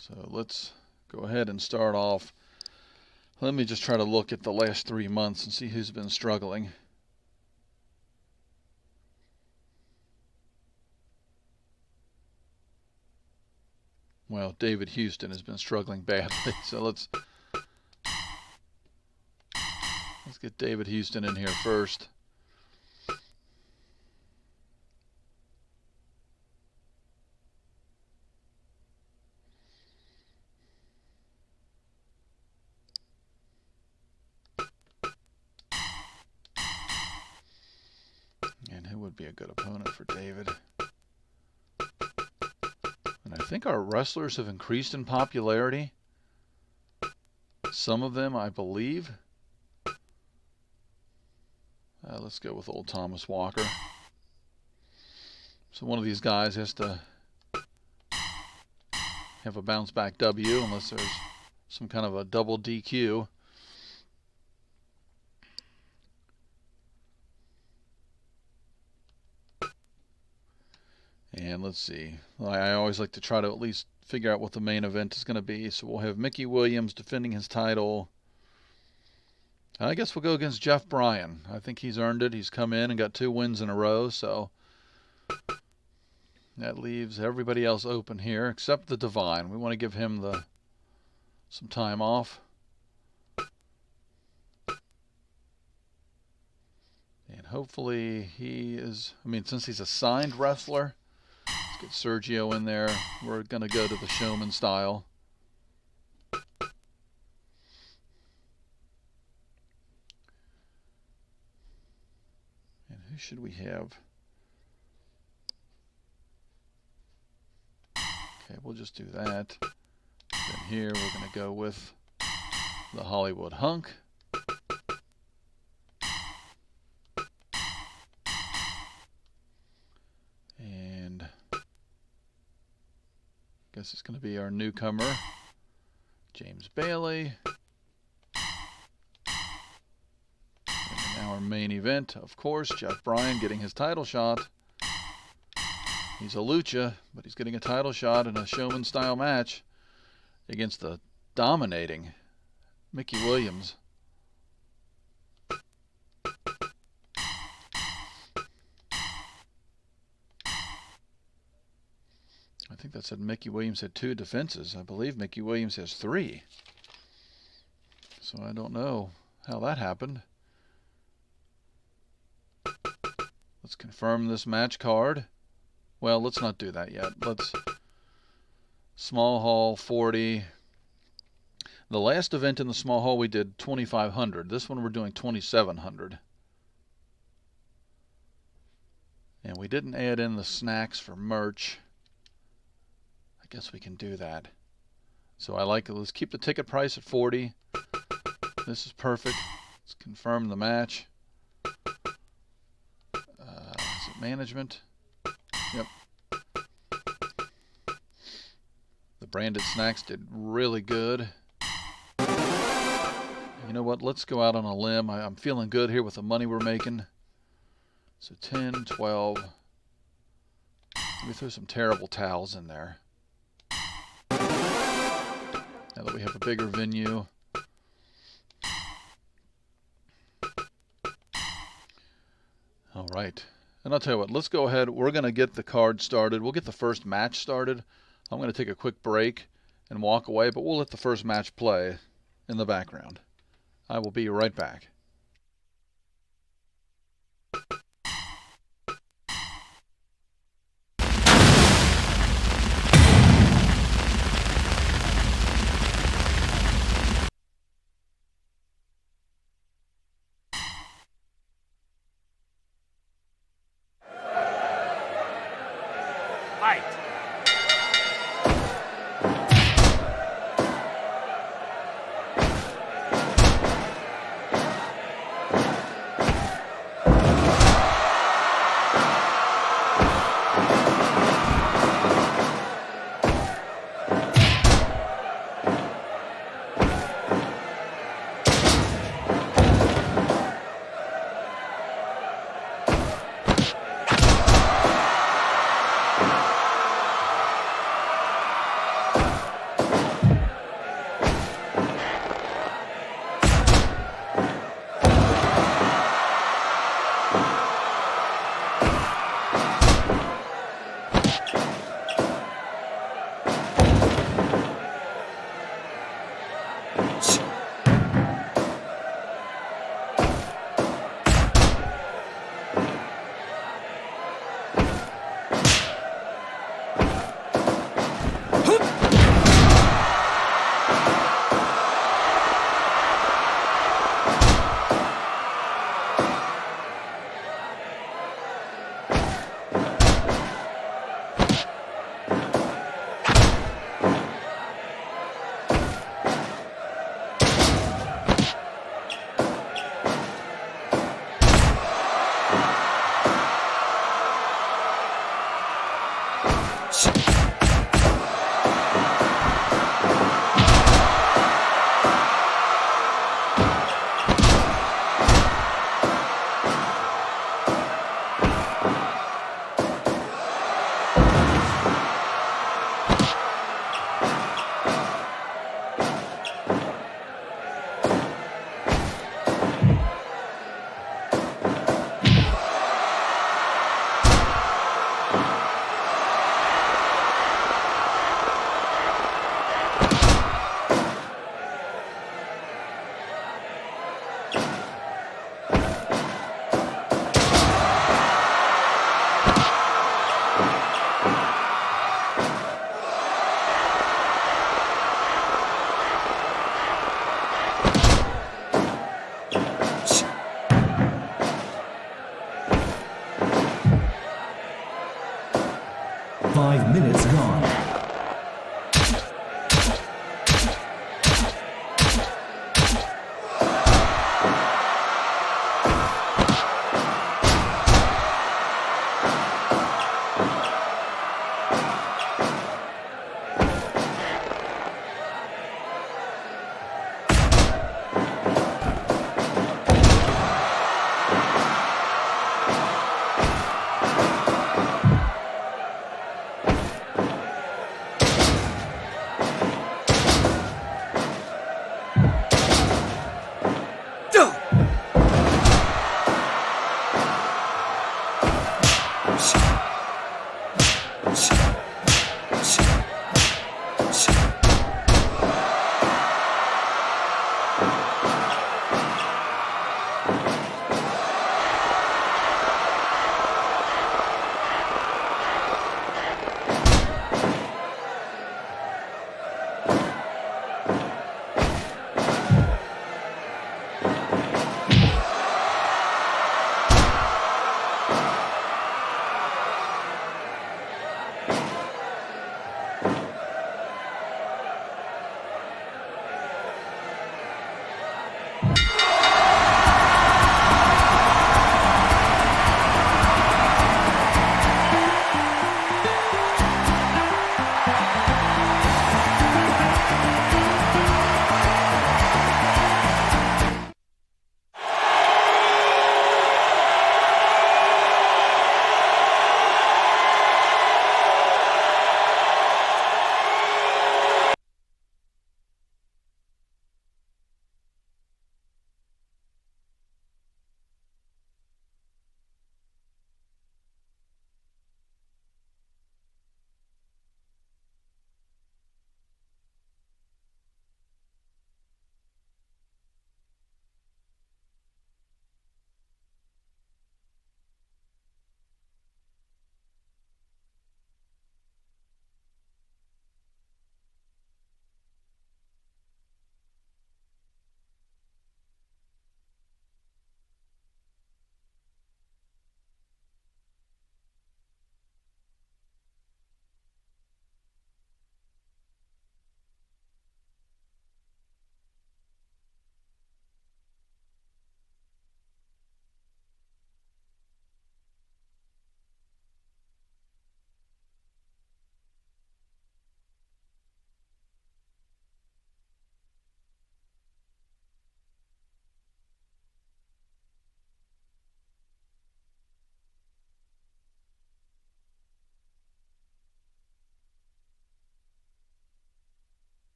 So let's go ahead and start off. Let me just try to look at the last 3 months and see who's been struggling. Well, David Houston has been struggling badly, so let's get David Houston in here first. And who would be a good opponent for David? And I think our wrestlers have increased in popularity. Some of them, I believe. Let's go with old Thomas Walker. So one of these guys has to have a bounce back W unless there's some kind of a double DQ. And let's see. I always like to try to at least figure out what the main event is going to be. So we'll have Mickey Williams defending his title I guess we'll go against Jeff Bryan. I think he's earned it. He's come in and got 2 wins in a row, so that leaves everybody else open here except the Divine. We want to give him some time off. And hopefully he is, since he's a signed wrestler, let's get Sergio in there. We're going to go to the showman style. And who should we have? Okay, we'll just do that. Then here we're going to go with the Hollywood Hunk. And I guess it's going to be our newcomer, James Bailey. And now our main event, of course, Jeff Bryan getting his title shot. He's a lucha, but he's getting a title shot in a showman style match against the dominating Mickey Williams. I think that said Mickey Williams had 2 defenses. I believe Mickey Williams has 3. So I don't know how that happened. Let's confirm this match card. Well, let's not do that yet. Let's small hall 40. The last event in the small hall we did 2,500. This one we're doing 2,700. And we didn't add in the snacks for merch. I guess we can do that. So I like it. Let's keep the ticket price at 40. This is perfect. Let's confirm the match. Is it management? Yep. The branded snacks did really good. You know what? Let's go out on a limb. I'm feeling good here with the money we're making. So 10, 12. Let me throw some terrible towels in there. Now that we have a bigger venue. All right. And I'll tell you what, let's go ahead. We're going to get the card started. We'll get the first match started. I'm going to take a quick break and walk away, but we'll let the first match play in the background. I will be right back. Fight!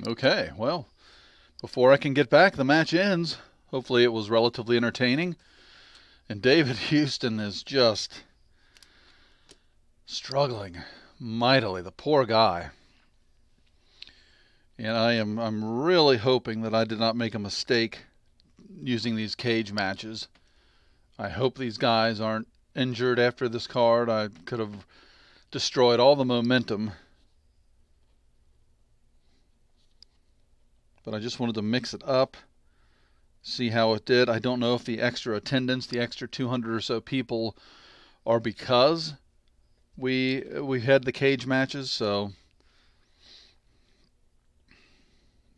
Okay, well, before I can get back, the match ends. Hopefully it was relatively entertaining. And David Houston is just struggling mightily, the poor guy. And I'm really hoping that I did not make a mistake using these cage matches. I hope these guys aren't injured after this card. I could have destroyed all the momentum. But I just wanted to mix it up, see how it did. I don't know if the extra attendance, the extra 200 or so people, are because we had the cage matches, so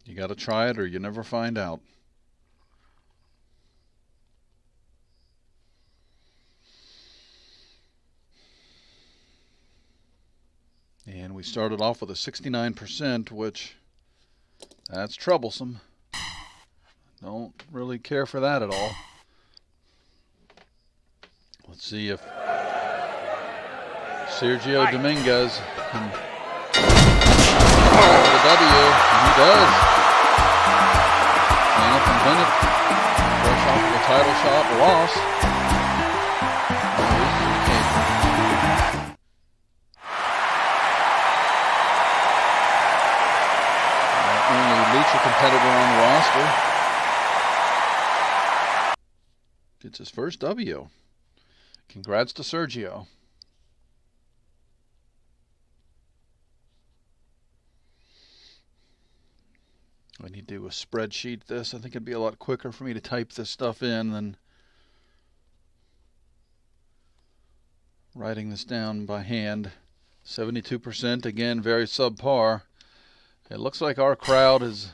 you got to try it or you never find out. And we started off with a 69%, which that's troublesome. Don't really care for that at all. Let's see if Sergio Dominguez can for the W, and he does. Jonathan Bennett, fresh off of the title shot, lost. Only Lucha competitor on the roster. It's his first W. Congrats to Sergio. I need to do a spreadsheet this. I think it'd be a lot quicker for me to type this stuff in than writing this down by hand. 72%, again, very subpar. It looks like our crowd is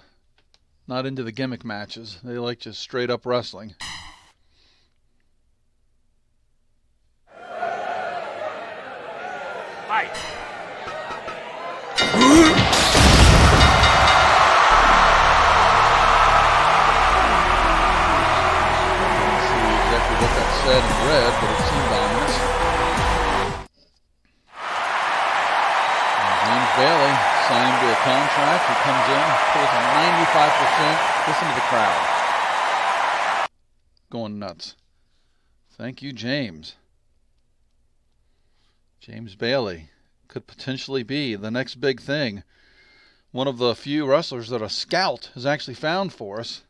not into the gimmick matches. They like just straight up wrestling. Fight. What that said in red, but it seemed ominous. And James Bailey signing to a contract. He comes in, pulls a 95%. Listen to the crowd. Going nuts. Thank you, James. James Bailey could potentially be the next big thing. One of the few wrestlers that a scout has actually found for us.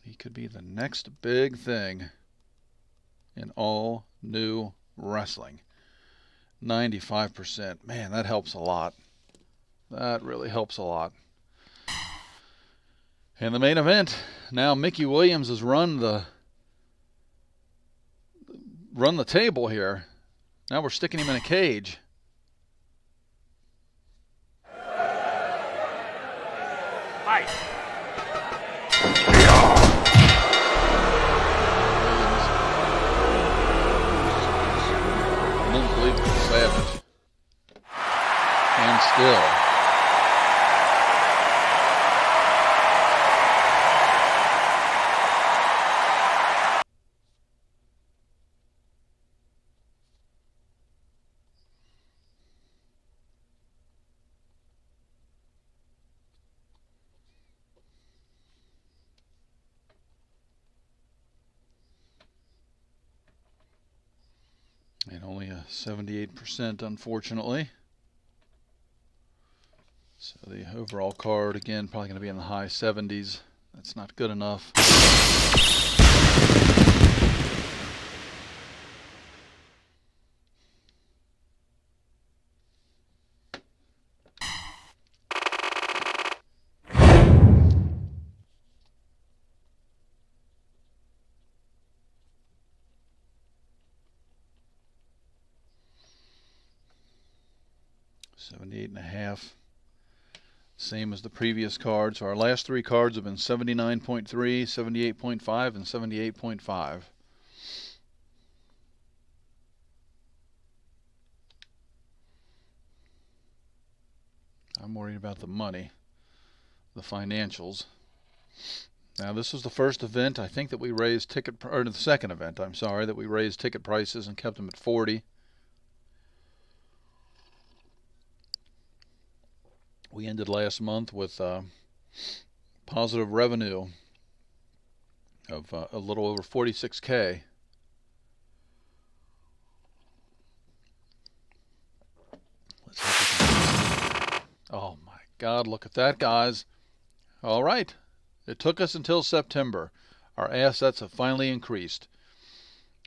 He could be the next big thing in all new wrestling. 95%. Man, that helps a lot. That really helps a lot. And the main event, now Mickey Williams has run the table here. Now we're sticking him in a cage. Fight. Unbelievable savage. And still. And only a 78%, unfortunately. So the overall card, again, probably going to be in the high 70s. That's not good enough. $78.5. Same as the previous card. So our last three cards have been 79.3, 78.5, and 78.5. I'm worried about the money, the financials. Now this was the first event, I think, that we raised the second event, I'm sorry, that we raised ticket prices and kept them at 40. We ended last month with positive revenue of a little over 46K. Let's see if we can... Oh my God, look at that, guys. All right. It took us until September. Our assets have finally increased.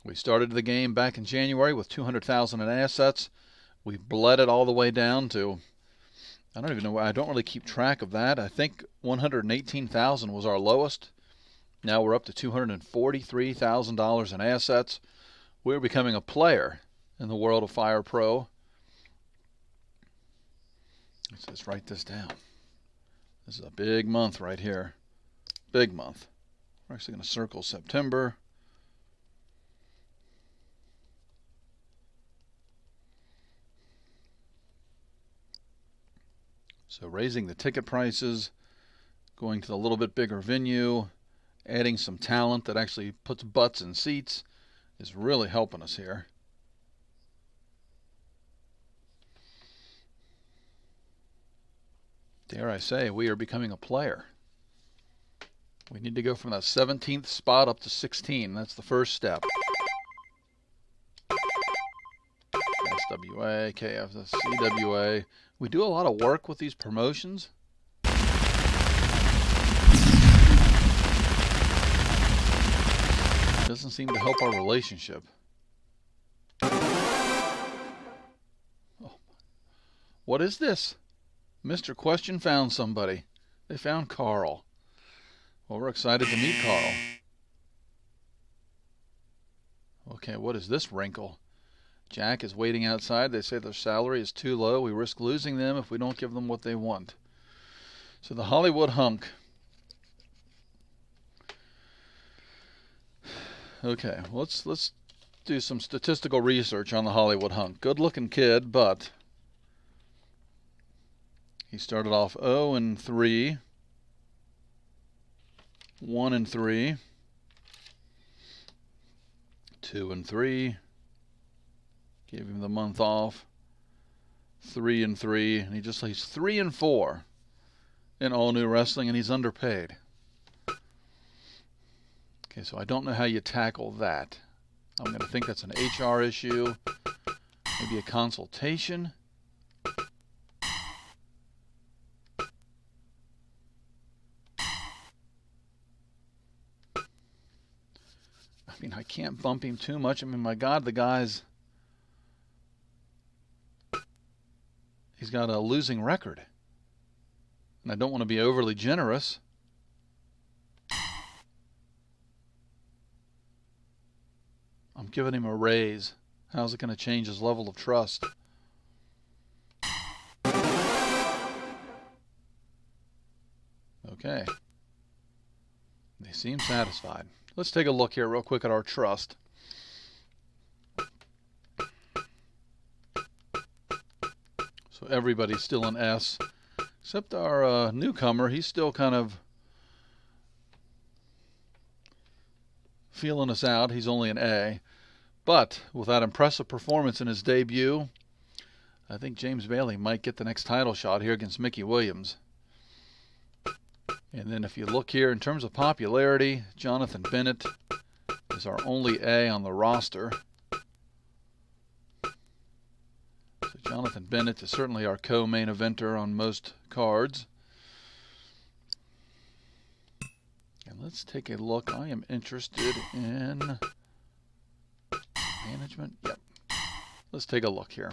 We started the game back in January with 200,000 in assets. We bled it all the way down to, I don't even know, I don't really keep track of that. I think 118,000 was our lowest. Now we're up to $243,000 in assets. We're becoming a player in the world of Fire Pro. Let's just write this down. This is a big month right here. Big month. We're actually going to circle September. So raising the ticket prices, going to a little bit bigger venue, adding some talent that actually puts butts in seats is really helping us here. Dare I say, we are becoming a player. We need to go from that 17th spot up to 16. That's the first step. SWA, KF, CWA. We do a lot of work with these promotions. It doesn't seem to help our relationship. Oh. What is this? Mr. Question found somebody. They found Carl. Well, we're excited to meet Carl. Okay, what is this wrinkle? Jack is waiting outside. They say their salary is too low. We risk losing them if we don't give them what they want. So the Hollywood Hunk. Okay, let's do some statistical research on the Hollywood Hunk. Good-looking kid, but he started off 0-3, 1-3, 2-3. Gave him the month off. 3-3, and he's 3-4 in All New Wrestling, and he's underpaid. Okay, so I don't know how you tackle that. I'm going to think that's an HR issue, maybe a consultation. I mean, I can't bump him too much. I mean, my God, the guy's... He's got a losing record. And I don't want to be overly generous. I'm giving him a raise. How's it going to change his level of trust? Okay. They seem satisfied. Let's take a look here real quick at our trust. So everybody's still an S, except our newcomer. He's still kind of feeling us out. He's only an A. But with that impressive performance in his debut, I think James Bailey might get the next title shot here against Mickey Williams. And then if you look here in terms of popularity, Jonathan Bennett is our only A on the roster. So Jonathan Bennett is certainly our co-main eventer on most cards. And let's take a look. I am interested in management. Yep. Let's take a look here.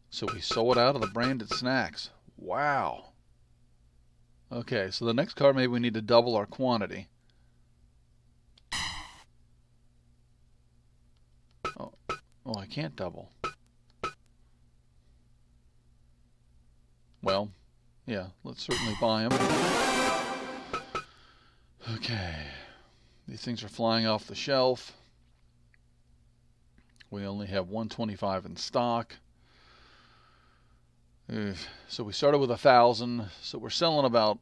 So we sold out of the branded snacks. Wow. Okay, so the next card, maybe we need to double our quantity. Oh, I can't double. Well, yeah, let's certainly buy them. Okay, these things are flying off the shelf. We only have 125 in stock. So we started with 1,000, so we're selling about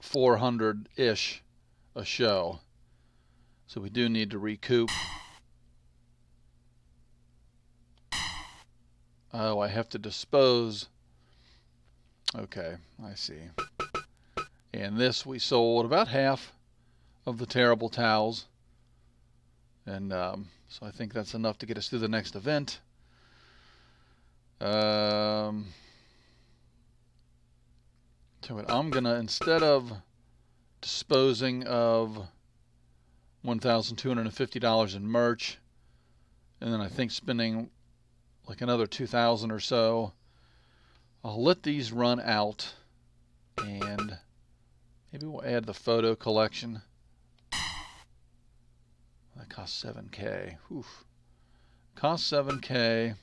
400-ish a show. So we do need to recoup. Oh, I have to dispose Okay, I see. And this we sold about half of the terrible towels. And so I think that's enough to get us through the next event. So I'm going to, instead of disposing of $1,250 in merch, and then I think spending like another $2,000 or so, I'll let these run out, and maybe we'll add the photo collection. That costs $7K. Oof. Costs $7K.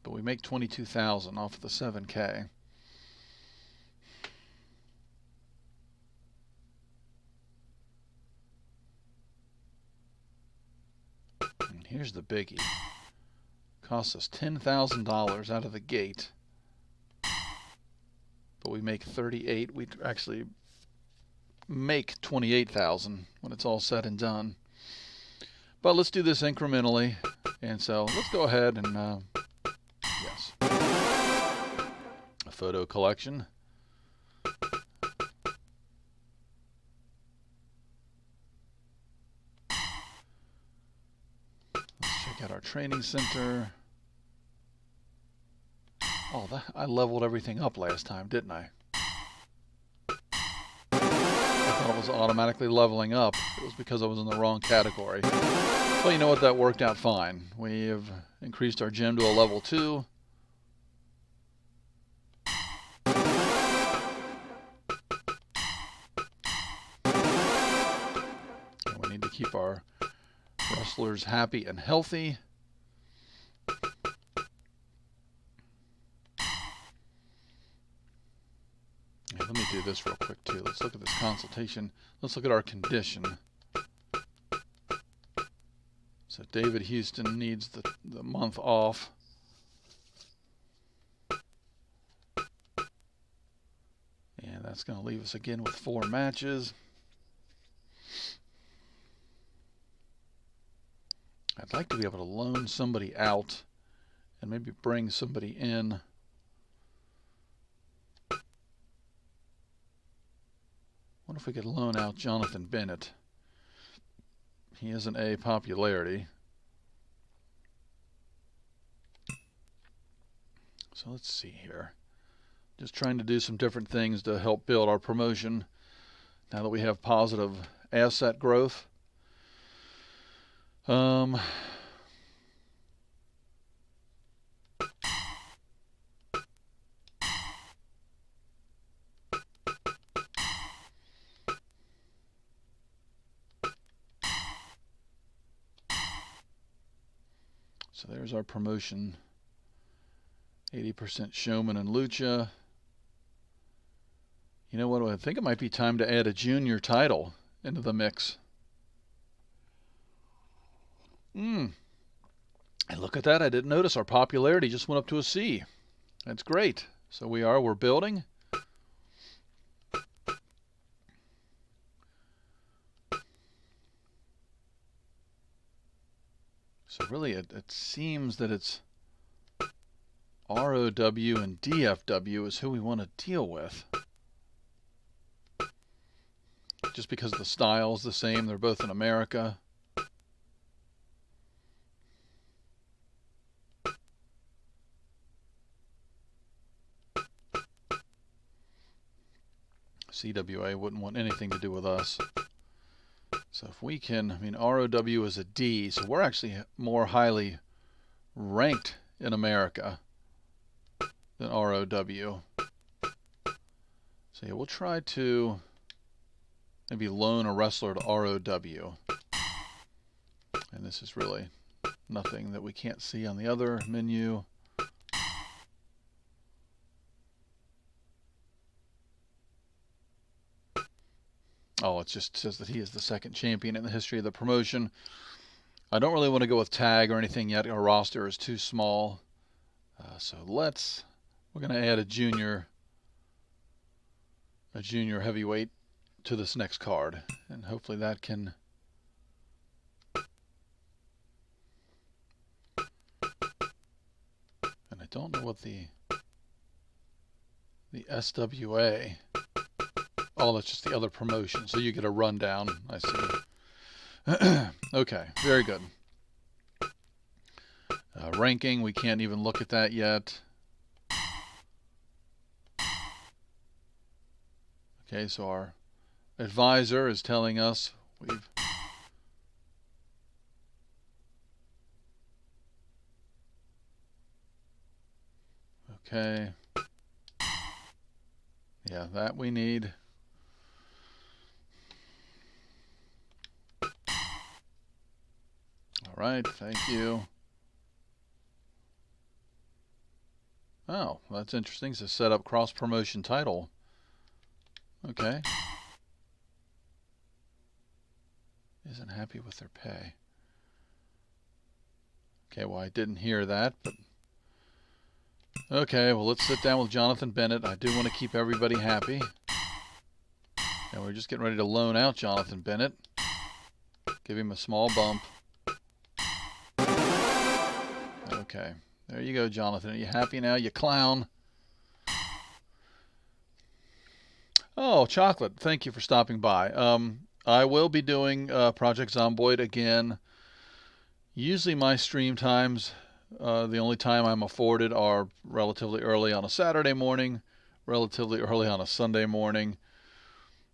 But we make $22,000 off of the $7K. And here's the biggie. Costs us $10,000 out of the gate. But we make 38. We actually make 28,000 when it's all said and done. But let's do this incrementally. And so let's go ahead and yes. A photo collection. Let's check out our training center. Oh, I leveled everything up last time, didn't I? I thought it was automatically leveling up. It was because I was in the wrong category. Well, you know what? That worked out fine. We have increased our gym to a level 2. And we need to keep our wrestlers happy and healthy. Let me do this real quick too. Let's look at this consultation. Let's look at our condition. So David Houston needs the month off. And that's going to leave us again with 4 matches. I'd like to be able to loan somebody out and maybe bring somebody in. What if we could loan out Jonathan Bennett? He is an A popularity. So let's see here. Just trying to do some different things to help build our promotion now that we have positive asset growth. So there's our promotion. 80% Showman and Lucha. You know what? I think it might be time to add a junior title into the mix. And look at that. I didn't notice our popularity just went up to a C. That's great. So we're building. So really it seems that it's ROW and DFW is who we want to deal with. Just because the style's the same, they're both in America. CWA wouldn't want anything to do with us. So if we can, I mean, ROW is a D, so we're actually more highly ranked in America than ROW. So yeah, we'll try to maybe loan a wrestler to ROW. And this is really nothing that we can't see on the other menu. Oh, it just says that he is the second champion in the history of the promotion. I don't really want to go with tag or anything yet. Our roster is too small. So we're going to add a junior heavyweight to this next card. And hopefully that can don't know what the SWA. Oh, that's just the other promotion. So you get a rundown. I see. Okay, very good. Ranking, we can't even look at that yet. Okay, so our advisor is telling us we've okay. Yeah, that we need. All right, thank you. Oh, that's interesting. It's a set up cross promotion title. Okay. Isn't happy with their pay. Okay, well, I didn't hear that, but okay, well, let's sit down with Jonathan Bennett. I do want to keep everybody happy. And we're just getting ready to loan out Jonathan Bennett. Give him a small bump. Okay, there you go, Jonathan. Are you happy now, you clown? Oh, Chocolate, thank you for stopping by. I will be doing Project Zomboid again. Usually my stream times, the only time I'm afforded are relatively early on a Saturday morning, relatively early on a Sunday morning.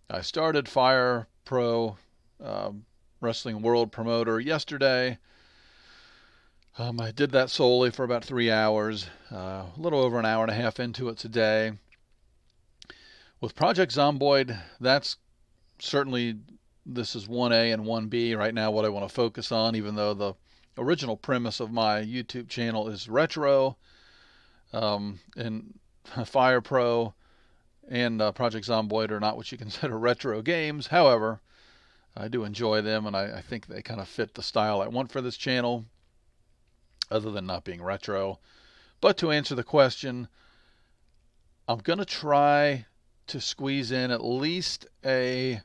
I started Fire Pro Wrestling World Promoter yesterday. I did that solely for about 3 hours, a little over an hour and a half into it today. With Project Zomboid, that's certainly, this is 1A and 1B right now, what I want to focus on, even though the original premise of my YouTube channel is retro, and Fire Pro and Project Zomboid are not what you consider retro games. However, I do enjoy them, and I think they kind of fit the style I want for this channel, other than not being retro. But to answer the question, I'm going to try to squeeze in at least a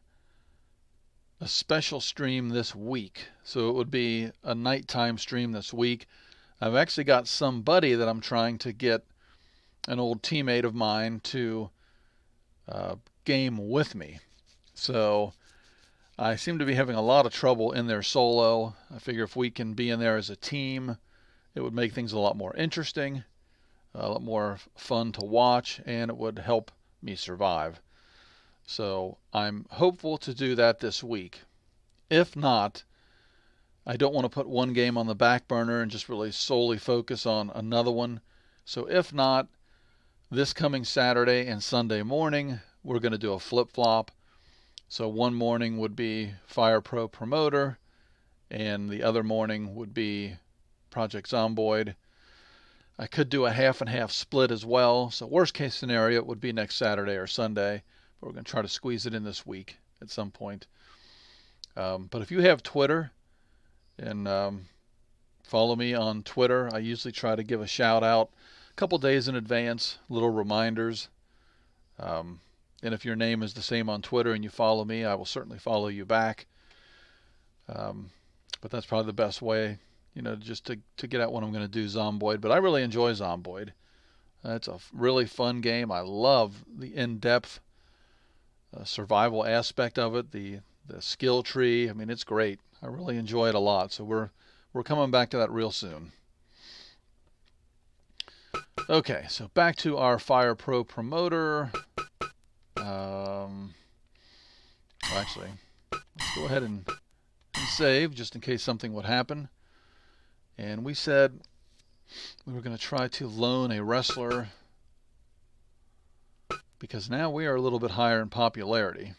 special stream this week. So it would be a nighttime stream this week. I've actually got somebody that I'm trying to get, an old teammate of mine, to game with me. So I seem to be having a lot of trouble in there solo. I figure if we can be in there as a team, it would make things a lot more interesting, a lot more fun to watch, and it would help me survive. So I'm hopeful to do that this week. If not, I don't want to put one game on the back burner and just really solely focus on another one. So if not, this coming Saturday and Sunday morning, we're going to do a flip-flop. So one morning would be Fire Pro Promoter, and the other morning would be Project Zomboid. I could do a half and half split as well. So worst case scenario, it would be next Saturday or Sunday. But we're going to try to squeeze it in this week at some point. But if you have Twitter, and follow me on Twitter, I usually try to give a shout out a couple days in advance, little reminders. And if your name is the same on Twitter and you follow me, I will certainly follow you back. But that's probably the best way, just to get out when I'm going to do Zomboid. But I really enjoy Zomboid. It's a really fun game. I love the in-depth survival aspect of it, the skill tree. I mean, it's great. I really enjoy it a lot. So we're coming back to that real soon. Okay, so back to our Fire Pro Promoter. Actually, let's go ahead and save just in case something would happen. And we said we were going to try to loan a wrestler because now we are a little bit higher in popularity.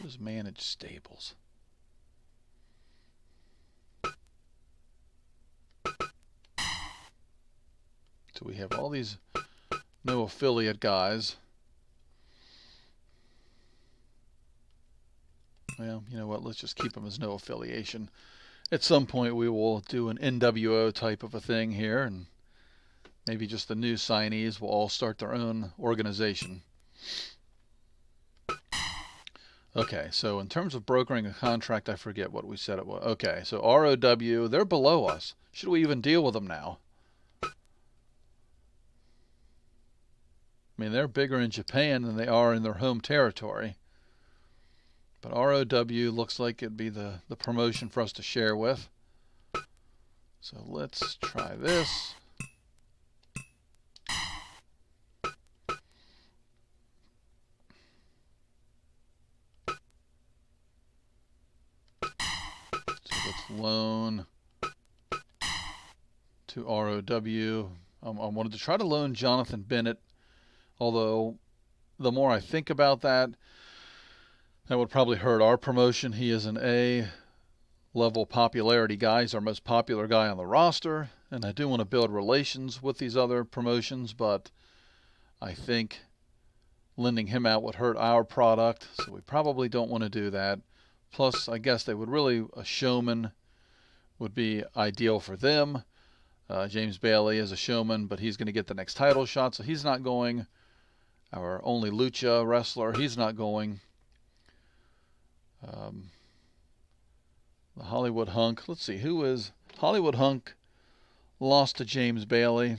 Let's manage stables. So we have all these no affiliate guys. Well, you know what? Let's just keep them as no affiliation. At some point, we will do an NWO type of a thing here, and maybe just the new signees will all start their own organization. Okay, so in terms of brokering a contract, I forget what we said it was. Okay, so ROW, they're below us. Should we even deal with them now? I mean, they're bigger in Japan than they are in their home territory. But ROW looks like it'd be the promotion for us to share with. So let's try this. So let's loan to ROW. I wanted to try to loan Jonathan Bennett, although the more I think about that, that would probably hurt our promotion. He is an A level popularity guy. He's our most popular guy on the roster, and I do want to build relations with these other promotions, but I think lending him out would hurt our product, so we probably don't want to do that. Plus, I guess they would really, a showman would be ideal for them. James Bailey is a showman, but he's going to get the next title shot, so he's not going. Our only lucha wrestler, he's not going. The Hollywood Hunk, let's see, who is Hollywood Hunk? Lost to James Bailey.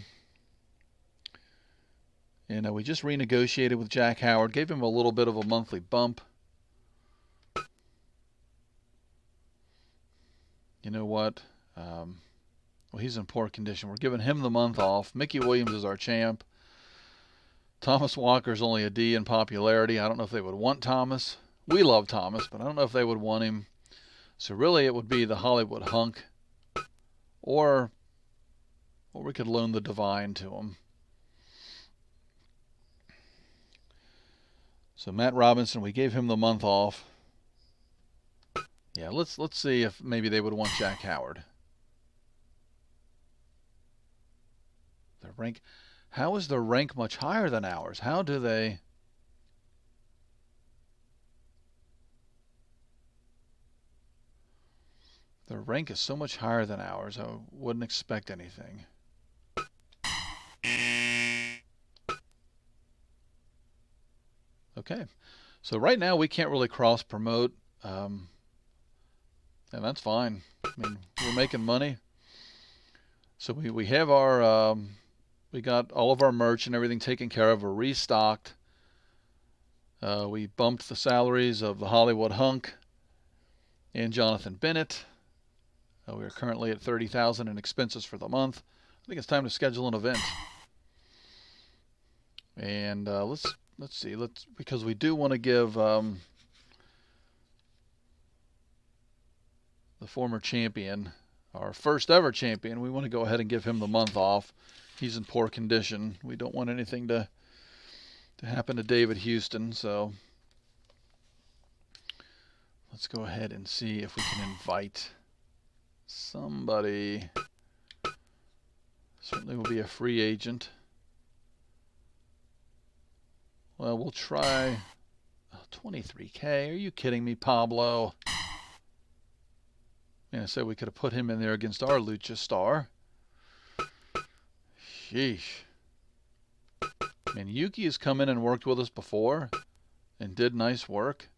And we just renegotiated with Jack Howard, gave him a little bit of a monthly bump. You know what? Well, he's in poor condition. We're giving him the month off. Mickey Williams is our champ. Thomas Walker's only a D in popularity. I don't know if they would want Thomas. We love Thomas, but I don't know if they would want him. So really it would be the Hollywood Hunk, or we could loan the Divine to him. So Matt Robinson, we gave him the month off. Yeah, let's see if maybe they would want Jack Howard. Their rank, how is their rank much higher than ours? How do they? Their rank is so much higher than ours. I wouldn't expect anything. Okay, so right now we can't really cross promote, and that's fine. I mean, we're making money. So we have our we got all of our merch and everything taken care of. We're restocked. We bumped the salaries of the Hollywood Hunk and Jonathan Bennett. We are currently at $30,000 in expenses for the month. I think it's time to schedule an event. And let's see. Because we do want to give the former champion, our first ever champion, we want to go ahead and give him the month off. He's in poor condition. We don't want anything to happen to David Houston, so let's go ahead and see if we can invite somebody. Certainly will be a free agent. Well, we'll try 23K. Are you kidding me, Pablo? I said we could have put him in there against our Lucha Star. Sheesh. And Yuki has come in and worked with us before and did nice work.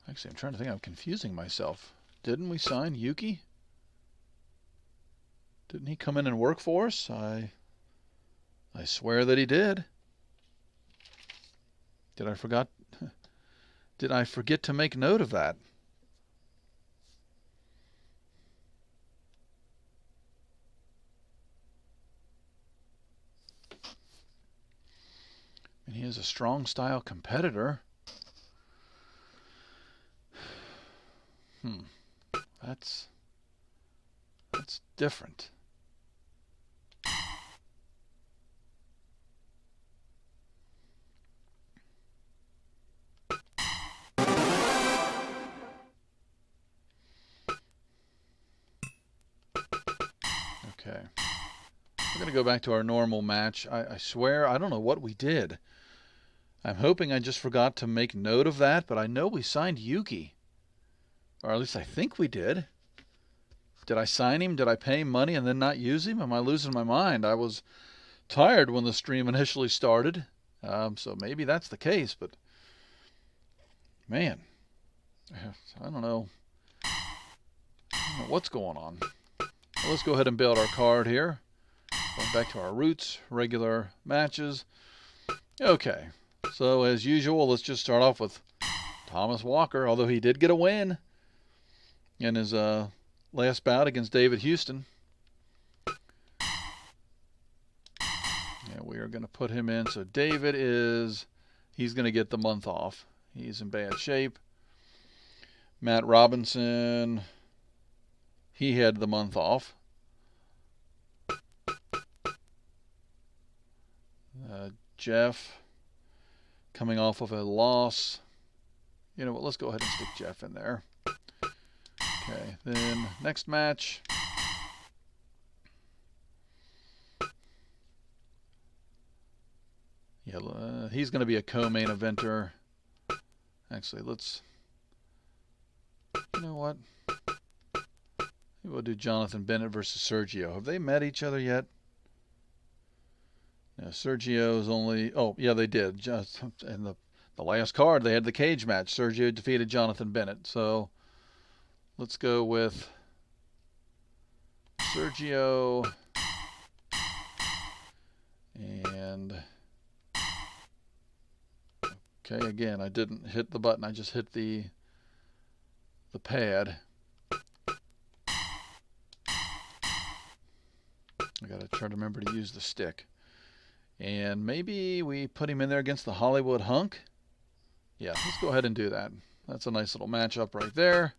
Actually, I'm trying to think. I'm confusing myself. Didn't we sign Yuki? Didn't he come in and work for us? I swear that he did. Did I forget to make note of that? And he is a strong style competitor. That's different. Okay. We're going to go back to our normal match. I swear, I don't know what we did. I'm hoping I just forgot to make note of that, but I know we signed Yuki. Or at least I think we did. Did I sign him? Did I pay him money and then not use him? Am I losing my mind? I was tired when the stream initially started. So maybe that's the case, but man, I don't know what's going on. Well, let's go ahead and build our card here. Going back to our roots, regular matches. Okay, so as usual, let's just start off with Thomas Walker, although he did get a win in his last bout against David Houston. Yeah, we are going to put him in. So David he's going to get the month off. He's in bad shape. Matt Robinson, he had the month off. Jeff, coming off of a loss. You know what, let's go ahead and stick Jeff in there. Okay, then next match. Yeah, he's going to be a co-main eventer. Actually, you know what? Maybe we'll do Jonathan Bennett versus Sergio. Have they met each other yet? No, Sergio's only... Oh, yeah, they did. Just in the last card, they had the cage match. Sergio defeated Jonathan Bennett. So let's go with Sergio and... Okay, again, I didn't hit the button. I just hit the pad. I got to try to remember to use the stick. And maybe we put him in there against the Hollywood Hunk. Yeah, let's go ahead and do that. That's a nice little matchup right there.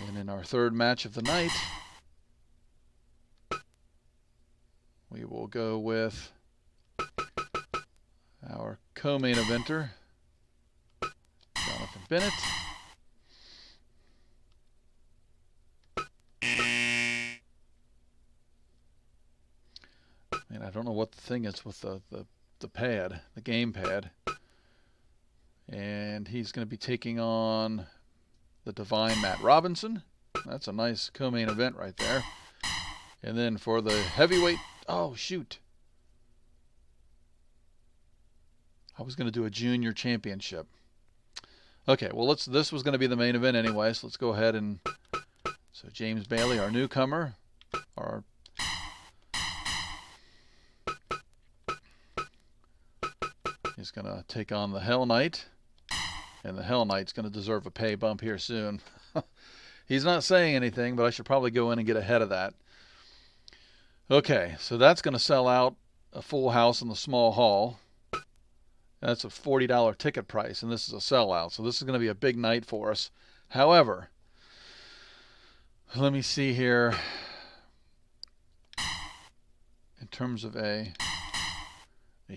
And in our third match of the night, we will go with our co-main eventer, Jonathan Bennett. And I don't know what the thing is with the pad, the game pad. And he's going to be taking on the Divine Matt Robinson. That's a nice co-main event right there. And then for the heavyweight, oh shoot. I was going to do a junior championship. Okay, well this was going to be the main event anyway, so let's go ahead and... So James Bailey, our newcomer, he's going to take on the Hell Knight. And the Hell Knight's going to deserve a pay bump here soon. He's not saying anything, but I should probably go in and get ahead of that. Okay, so that's going to sell out a full house in the small hall. That's a $40 ticket price, and this is a sellout. So this is going to be a big night for us. However, let me see here. In terms of a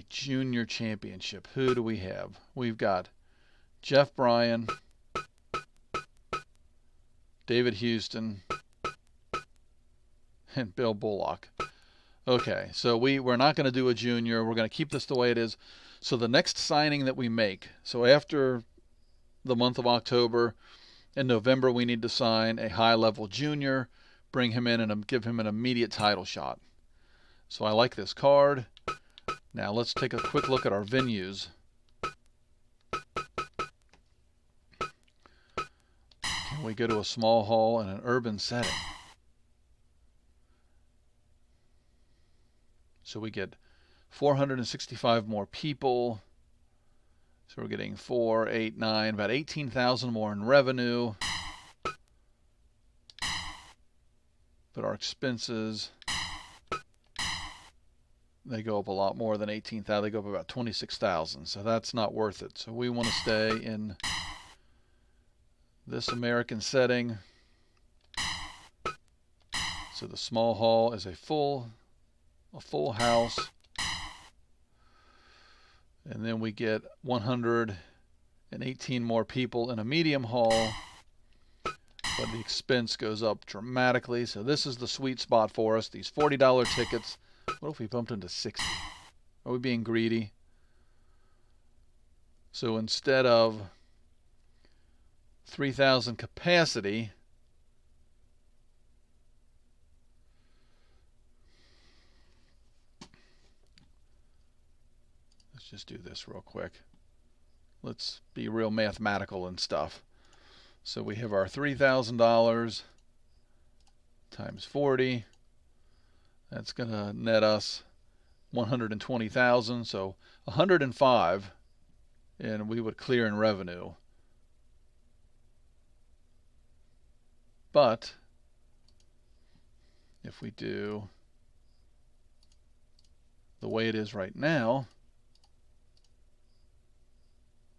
junior championship, who do we have? We've got Jeff Bryan, David Houston, and Bill Bullock. Okay, so we're not going to do a junior. We're going to keep this the way it is. So the next signing that we make, so after the month of October, in November we need to sign a high-level junior, bring him in and give him an immediate title shot. So I like this card. Now let's take a quick look at our venues. Can we go to a small hall in an urban setting? So we get 465 more people. So we're getting 4, 8, 9, about 18,000 more in revenue. But our expenses, they go up a lot more than 18,000. They go up about 26,000. So that's not worth it. So we want to stay in this American setting. So the small hall is a full house. And then we get 118 more people in a medium hall. but the expense goes up dramatically. So this is the sweet spot for us. These $40 tickets. What if we bumped into 60? Are we being greedy? So instead of 3,000 capacity, let's just do this real quick. Let's be real mathematical and stuff. So we have our $3,000 times 40. That's going to net us 120,000. So 105, and we would clear in revenue. But if we do the way it is right now,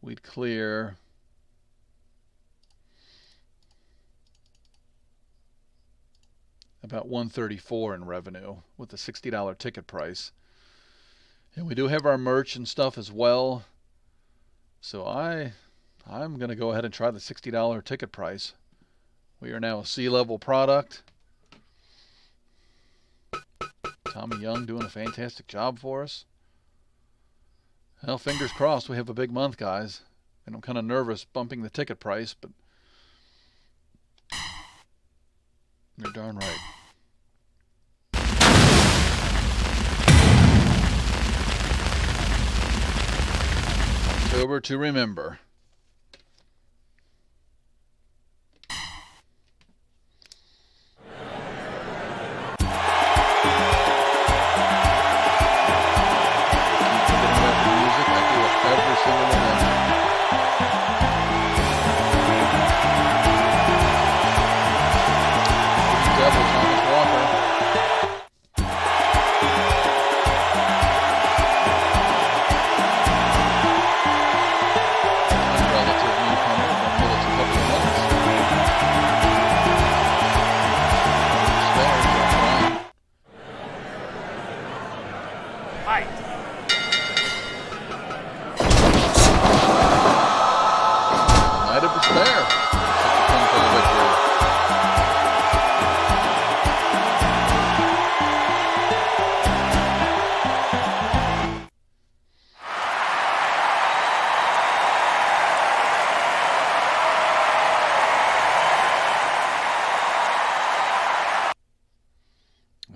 we'd clear about 134 in revenue with the $60 ticket price. And we do have our merch and stuff as well. So I'm going to go ahead and try the $60 ticket price. We are now a C-level product. Tommy Young doing a fantastic job for us. Well, fingers crossed we have a big month, guys. And I'm kind of nervous bumping the ticket price, but you're darn right. October to remember.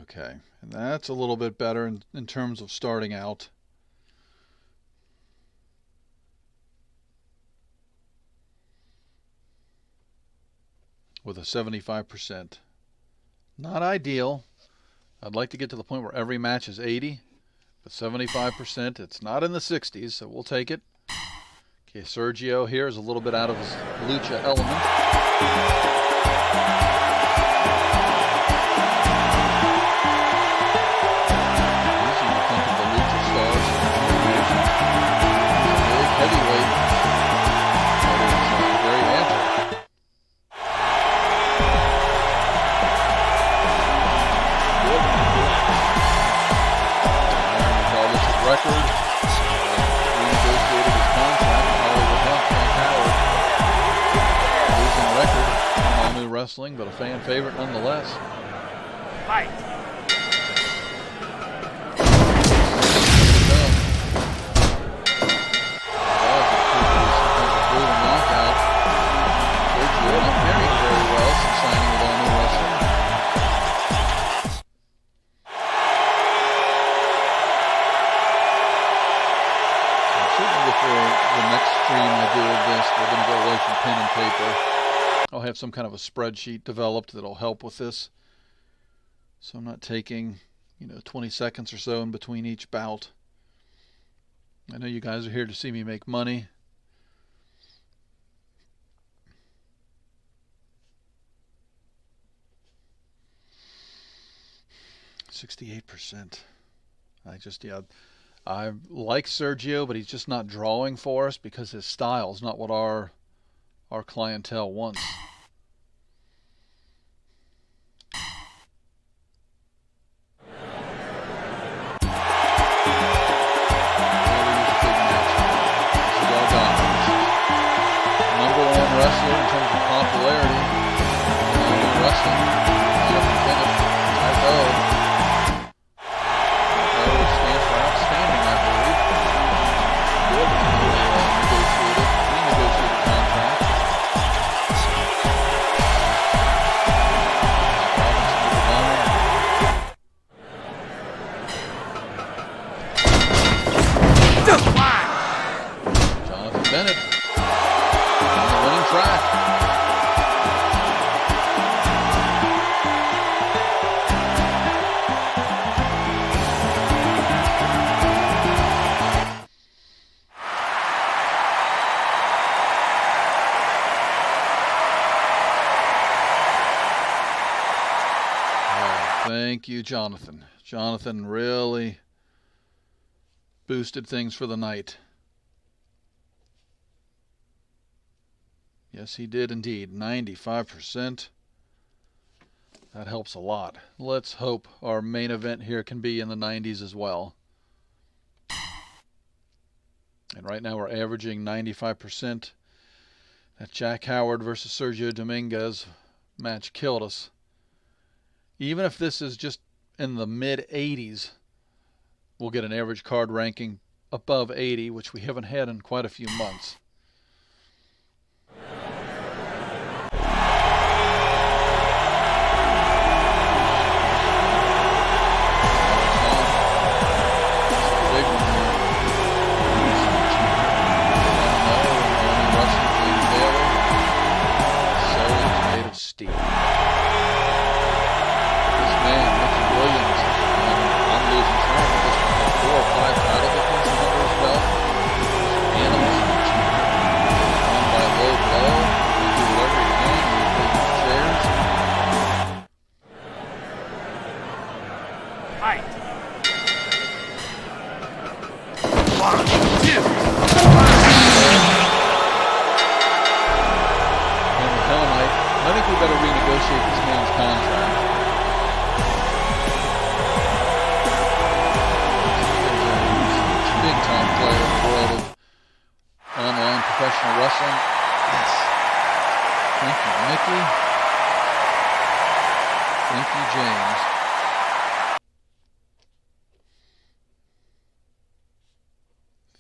Okay, and that's a little bit better in terms of starting out. With a 75%. Not ideal. I'd like to get to the point where every match is 80, but 75%, it's not in the 60s, so we'll take it. Okay, Sergio here is a little bit out of his lucha element. Wrestling, but a fan favorite nonetheless. Fight. Knockout. Sergio not carrying very well since signing with All New Wrestling. Certainly before the next stream I do of this, we're going to go away from pen and paper. I'll have some kind of a spreadsheet developed that'll help with this. So I'm not taking, 20 seconds or so in between each bout. I know you guys are here to see me make money. %. I like Sergio, but he's just not drawing for us because his style is not what our clientele wants. Wrestler in terms of popularity. Thank you, Jonathan. Jonathan really boosted things for the night. Yes, he did indeed. 95%. That helps a lot. Let's hope our main event here can be in the 90s as well. And right now we're averaging 95%. That Jack Howard versus Sergio Dominguez match killed us. Even if this is just in the mid 80s, we'll get an average card ranking above 80, which we haven't had in quite a few months.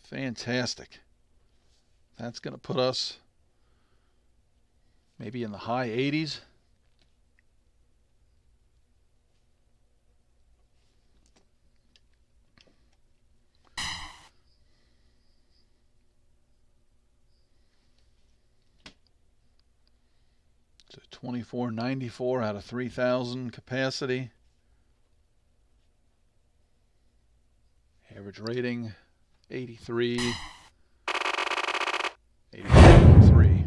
Fantastic. That's going to put us maybe in the high 80s. So 2494 out of 3,000 capacity. Average rating 83, 83.3.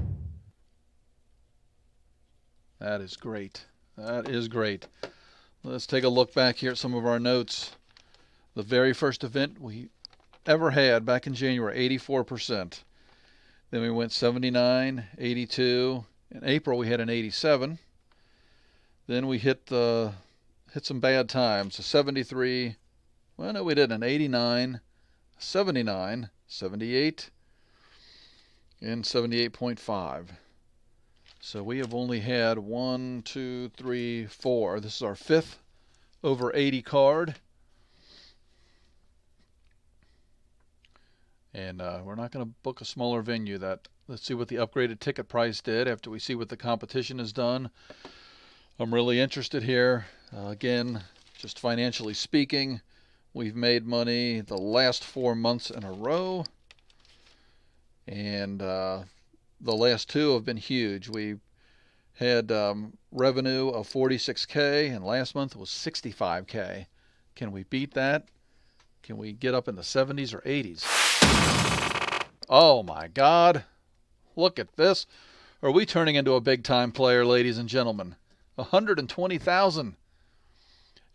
That is great. That is great. Let's take a look back here at some of our notes. The very first event we ever had back in January, 84%. Then we went 79, 82. In April we had an 87. Then we hit some bad times. A 73. Well, no, we did an 89. 79, 78, and 78.5. So we have only had 1, 2, 3, 4. This is our fifth over 80 card. And we're not going to book a smaller venue. Let's see what the upgraded ticket price did after we see what the competition has done. I'm really interested here. Again, just financially speaking, we've made money the last 4 months in a row, and the last 2 have been huge. We had revenue of $46K, and last month was $65K. Can we beat that? Can we get up in the 70s or 80s? Oh my God! Look at this. Are we turning into a big-time player, ladies and gentlemen? 120,000.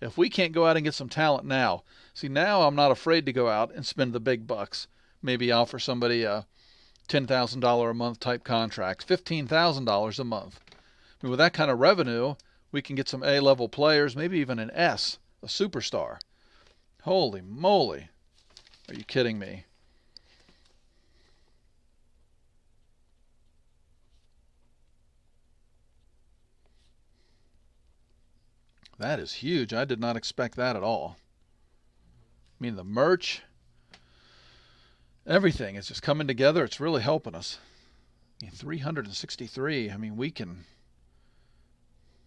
If we can't go out and get some talent now, see, now I'm not afraid to go out and spend the big bucks. Maybe offer somebody a $10,000 a month type contract, $15,000 a month. I mean, with that kind of revenue, we can get some A-level players, maybe even an S, a superstar. Holy moly. Are you kidding me? That is huge. I did not expect that at all. I mean, the merch, everything is just coming together. It's really helping us. I mean, 363. I mean, we can...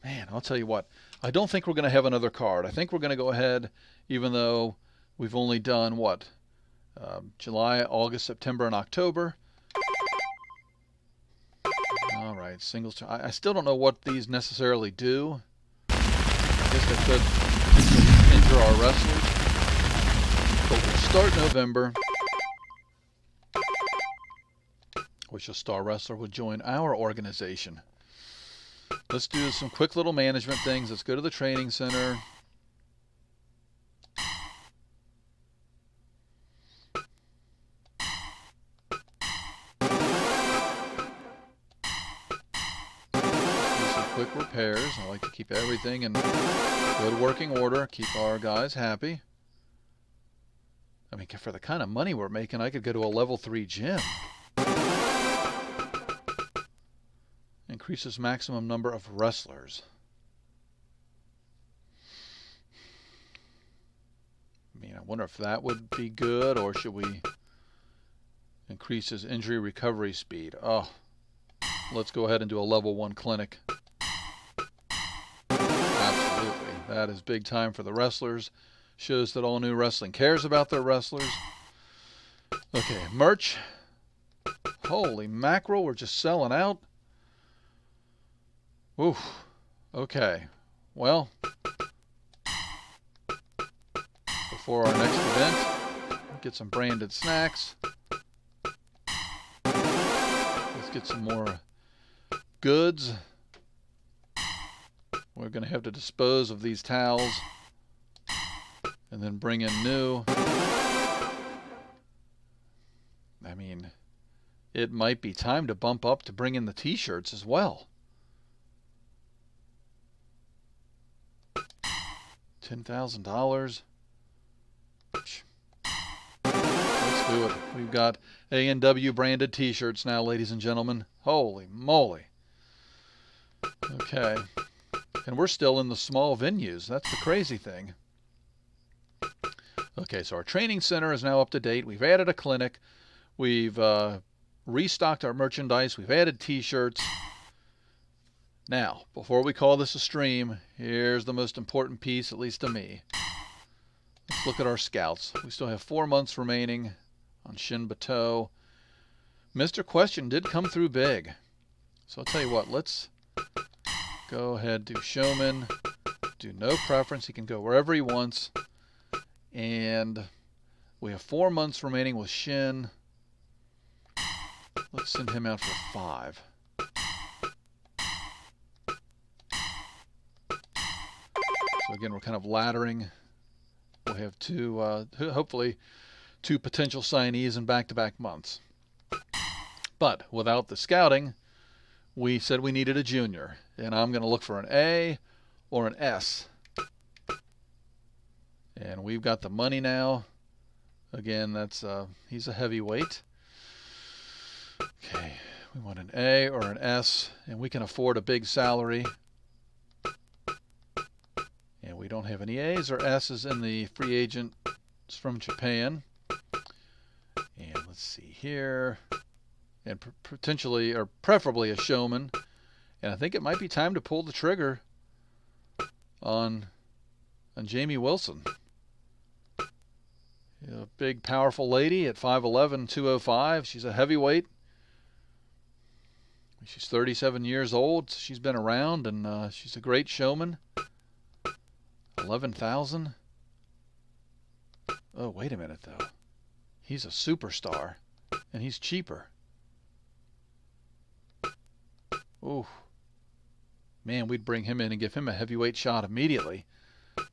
Man, I'll tell you what. I don't think we're going to have another card. I think we're going to go ahead, even though we've only done, what? July, August, September, and October. All right, singles. I still don't know what these necessarily do. I guess they could injure our wrestlers. But we'll start November. Wish a star wrestler would join our organization. Let's do some quick little management things. Let's go to the training center. quick repairs. I like to keep everything in good working order. Keep our guys happy. I mean, for the kind of money we're making, I could go to a level 3 gym. Increases maximum number of wrestlers. I mean, I wonder if that would be good, or should we increase his injury recovery speed? Oh, let's go ahead and do a level 1 clinic. Absolutely. That is big time for the wrestlers. Shows that All New Wrestling cares about their wrestlers. Okay, merch. Holy mackerel, we're just selling out. Oof. Okay. Well, before our next event, get some branded snacks. Let's get some more goods. We're going to have to dispose of these towels and then bring in new. I mean, it might be time to bump up to bring in the t-shirts as well. $10,000. Let's do it. We've got A&W branded t-shirts now, ladies and gentlemen. Holy moly. Okay. And we're still in the small venues. That's the crazy thing. Okay, so our training center is now up to date. We've added a clinic. We've restocked our merchandise. We've added t-shirts. Now, before we call this a stream, here's the most important piece, at least to me. Let's look at our scouts. We still have 4 months remaining on Shin Bateau. Mr. Question did come through big. So I'll tell you what, let's go ahead, do Showman, do no preference. He can go wherever he wants. And we have 4 months remaining with Shin. Let's send him out for 5. So again, we're kind of laddering. We'll have hopefully two potential signees in back-to-back months. But without the scouting, we said we needed a junior. And I'm going to look for an A or an S. And we've got the money now. Again, that's he's a heavyweight. Okay, we want an A or an S, and we can afford a big salary. And we don't have any A's or S's in the free agents from Japan. And let's see here. And potentially, or preferably, a showman. And I think it might be time to pull the trigger on Jamie Wilson. A big, powerful lady at 5'11", 205. She's a heavyweight. She's 37 years old. She's been around, and she's a great showman. 11,000. Oh, wait a minute, though. He's a superstar, and he's cheaper. Ooh. Man, we'd bring him in and give him a heavyweight shot immediately.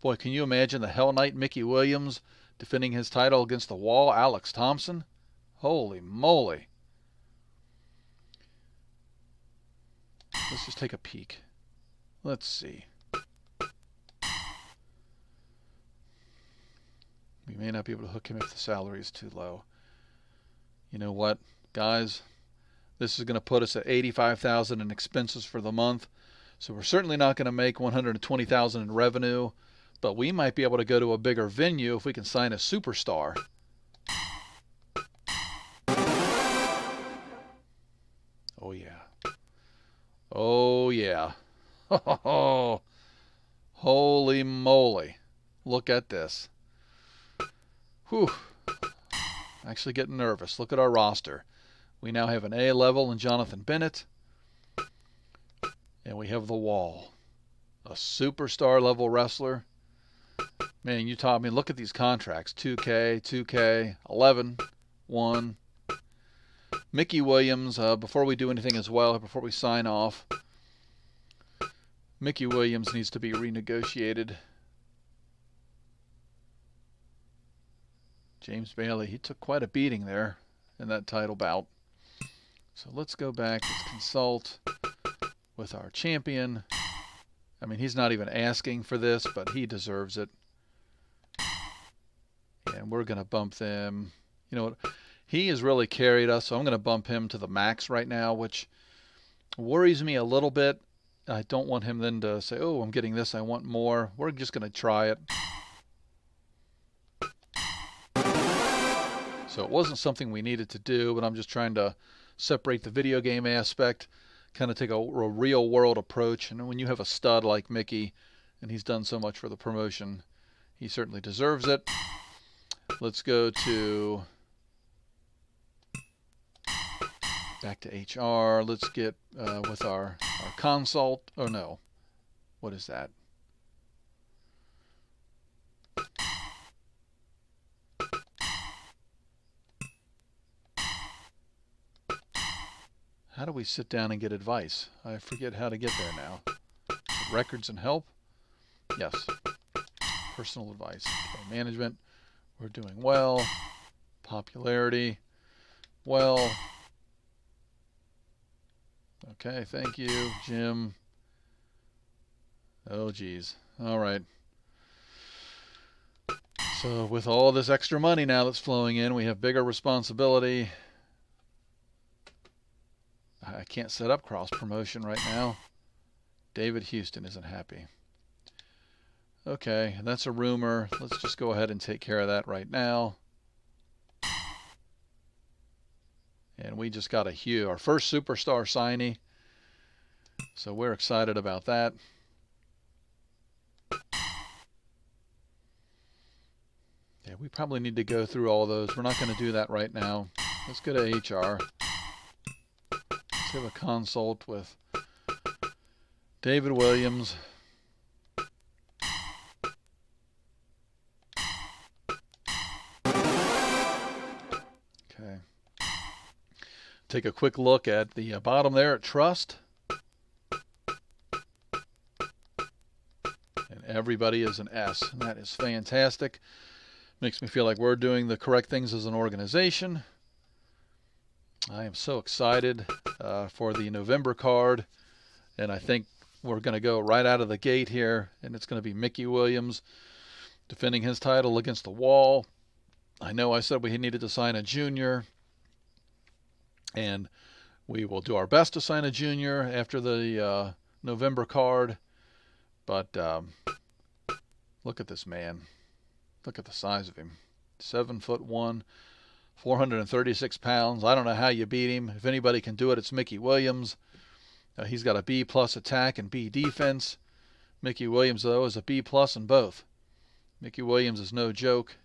Boy, can you imagine the Hell Knight Mickey Williams defending his title against the Wall, Alex Thompson? Holy moly. Let's just take a peek. Let's see. We may not be able to hook him if the salary is too low. You know what, guys? This is going to put us at $85,000 in expenses for the month. So we're certainly not going to make $120,000 in revenue, but we might be able to go to a bigger venue if we can sign a superstar. Oh yeah. Oh yeah. Oh, holy moly. Look at this. Whew. Actually getting nervous. Look at our roster. We now have an A level in Jonathan Bennett. And we have the Wall. A superstar level wrestler. Man, you taught me, look at these contracts. 2K, 2K, 11, 1. Mickey Williams, before we do anything as well, before we sign off, Mickey Williams needs to be renegotiated. James Bailey, he took quite a beating there in that title bout. So let's go back, let's consult with our champion. I mean, he's not even asking for this, but he deserves it. And we're going to bump them. You know what? He has really carried us, so I'm going to bump him to the max right now, which worries me a little bit. I don't want him then to say, oh, I'm getting this, I want more. We're just going to try it. So it wasn't something we needed to do, but I'm just trying to separate the video game aspect, kind of take a real world approach. And when you have a stud like Mickey, and he's done so much for the promotion, he certainly deserves it. Let's go to back to HR. Let's get with our consult. Oh no, what is that? How do we sit down and get advice? I forget how to get there now. Records and help? Yes. Personal advice. Okay, management. We're doing well. Popularity. Well. Okay, thank you, Jim. Oh, geez. All right. So with all this extra money now that's flowing in, we have bigger responsibility. I can't set up cross promotion right now. David Houston isn't happy. Okay, that's a rumor. Let's just go ahead and take care of that right now. And we just got our first superstar signee. So we're excited about that. Yeah, we probably need to go through all those. We're not going to do that right now. Let's go to HR. Let's have a consult with David Williams. Okay. Take a quick look at the bottom there at Trust. And everybody is an S. And that is fantastic. Makes me feel like we're doing the correct things as an organization. I am so excited for the November card. And I think we're going to go right out of the gate here. And it's going to be Mickey Williams defending his title against the Wall. I know I said we needed to sign a junior. And we will do our best to sign a junior after the November card. But look at this man. Look at the size of him. 7'1", 436 pounds. I don't know how you beat him. If anybody can do it, it's Mickey Williams. He's got a B+ attack and B defense. Mickey Williams, though, is a B+ in both. Mickey Williams is no joke.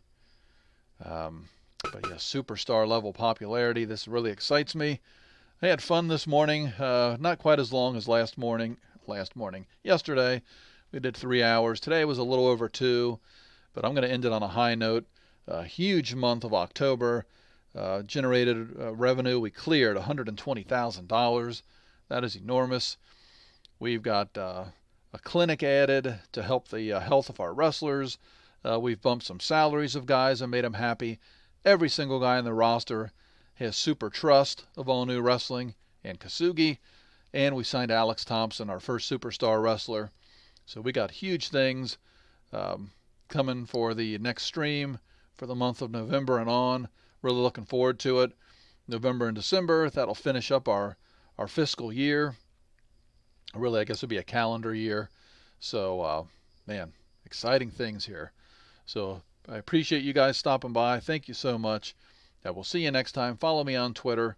But yeah, superstar level popularity. This really excites me. I had fun this morning. Not quite as long as last morning. Yesterday, we did 3 hours. Today was a little over 2. But I'm going to end it on a high note. A huge month of October. Generated revenue. We cleared $120,000. That is enormous. We've got a clinic added to help the health of our wrestlers. We've bumped some salaries of guys and made them happy. Every single guy in the roster has Super Trust of All New Wrestling and Kasugi. And we signed Alex Thompson, our first superstar wrestler. So we got huge things coming for the next stream for the month of November and on. Really looking forward to it. November and December, that'll finish up our fiscal year. Really, I guess it'll be a calendar year. So, man, exciting things here. So I appreciate you guys stopping by. Thank you so much. I will see you next time. Follow me on Twitter.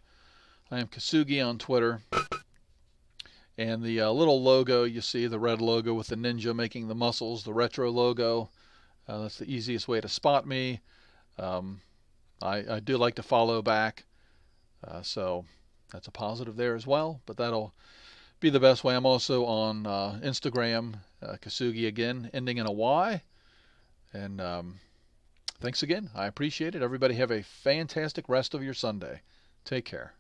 I am Kasugi on Twitter. And the little logo you see, the red logo with the ninja making the muscles, the retro logo, that's the easiest way to spot me. I do like to follow back, so that's a positive there as well, but that'll be the best way. I'm also on Instagram, Kasugi again, ending in a Y. And thanks again. I appreciate it. Everybody have a fantastic rest of your Sunday. Take care.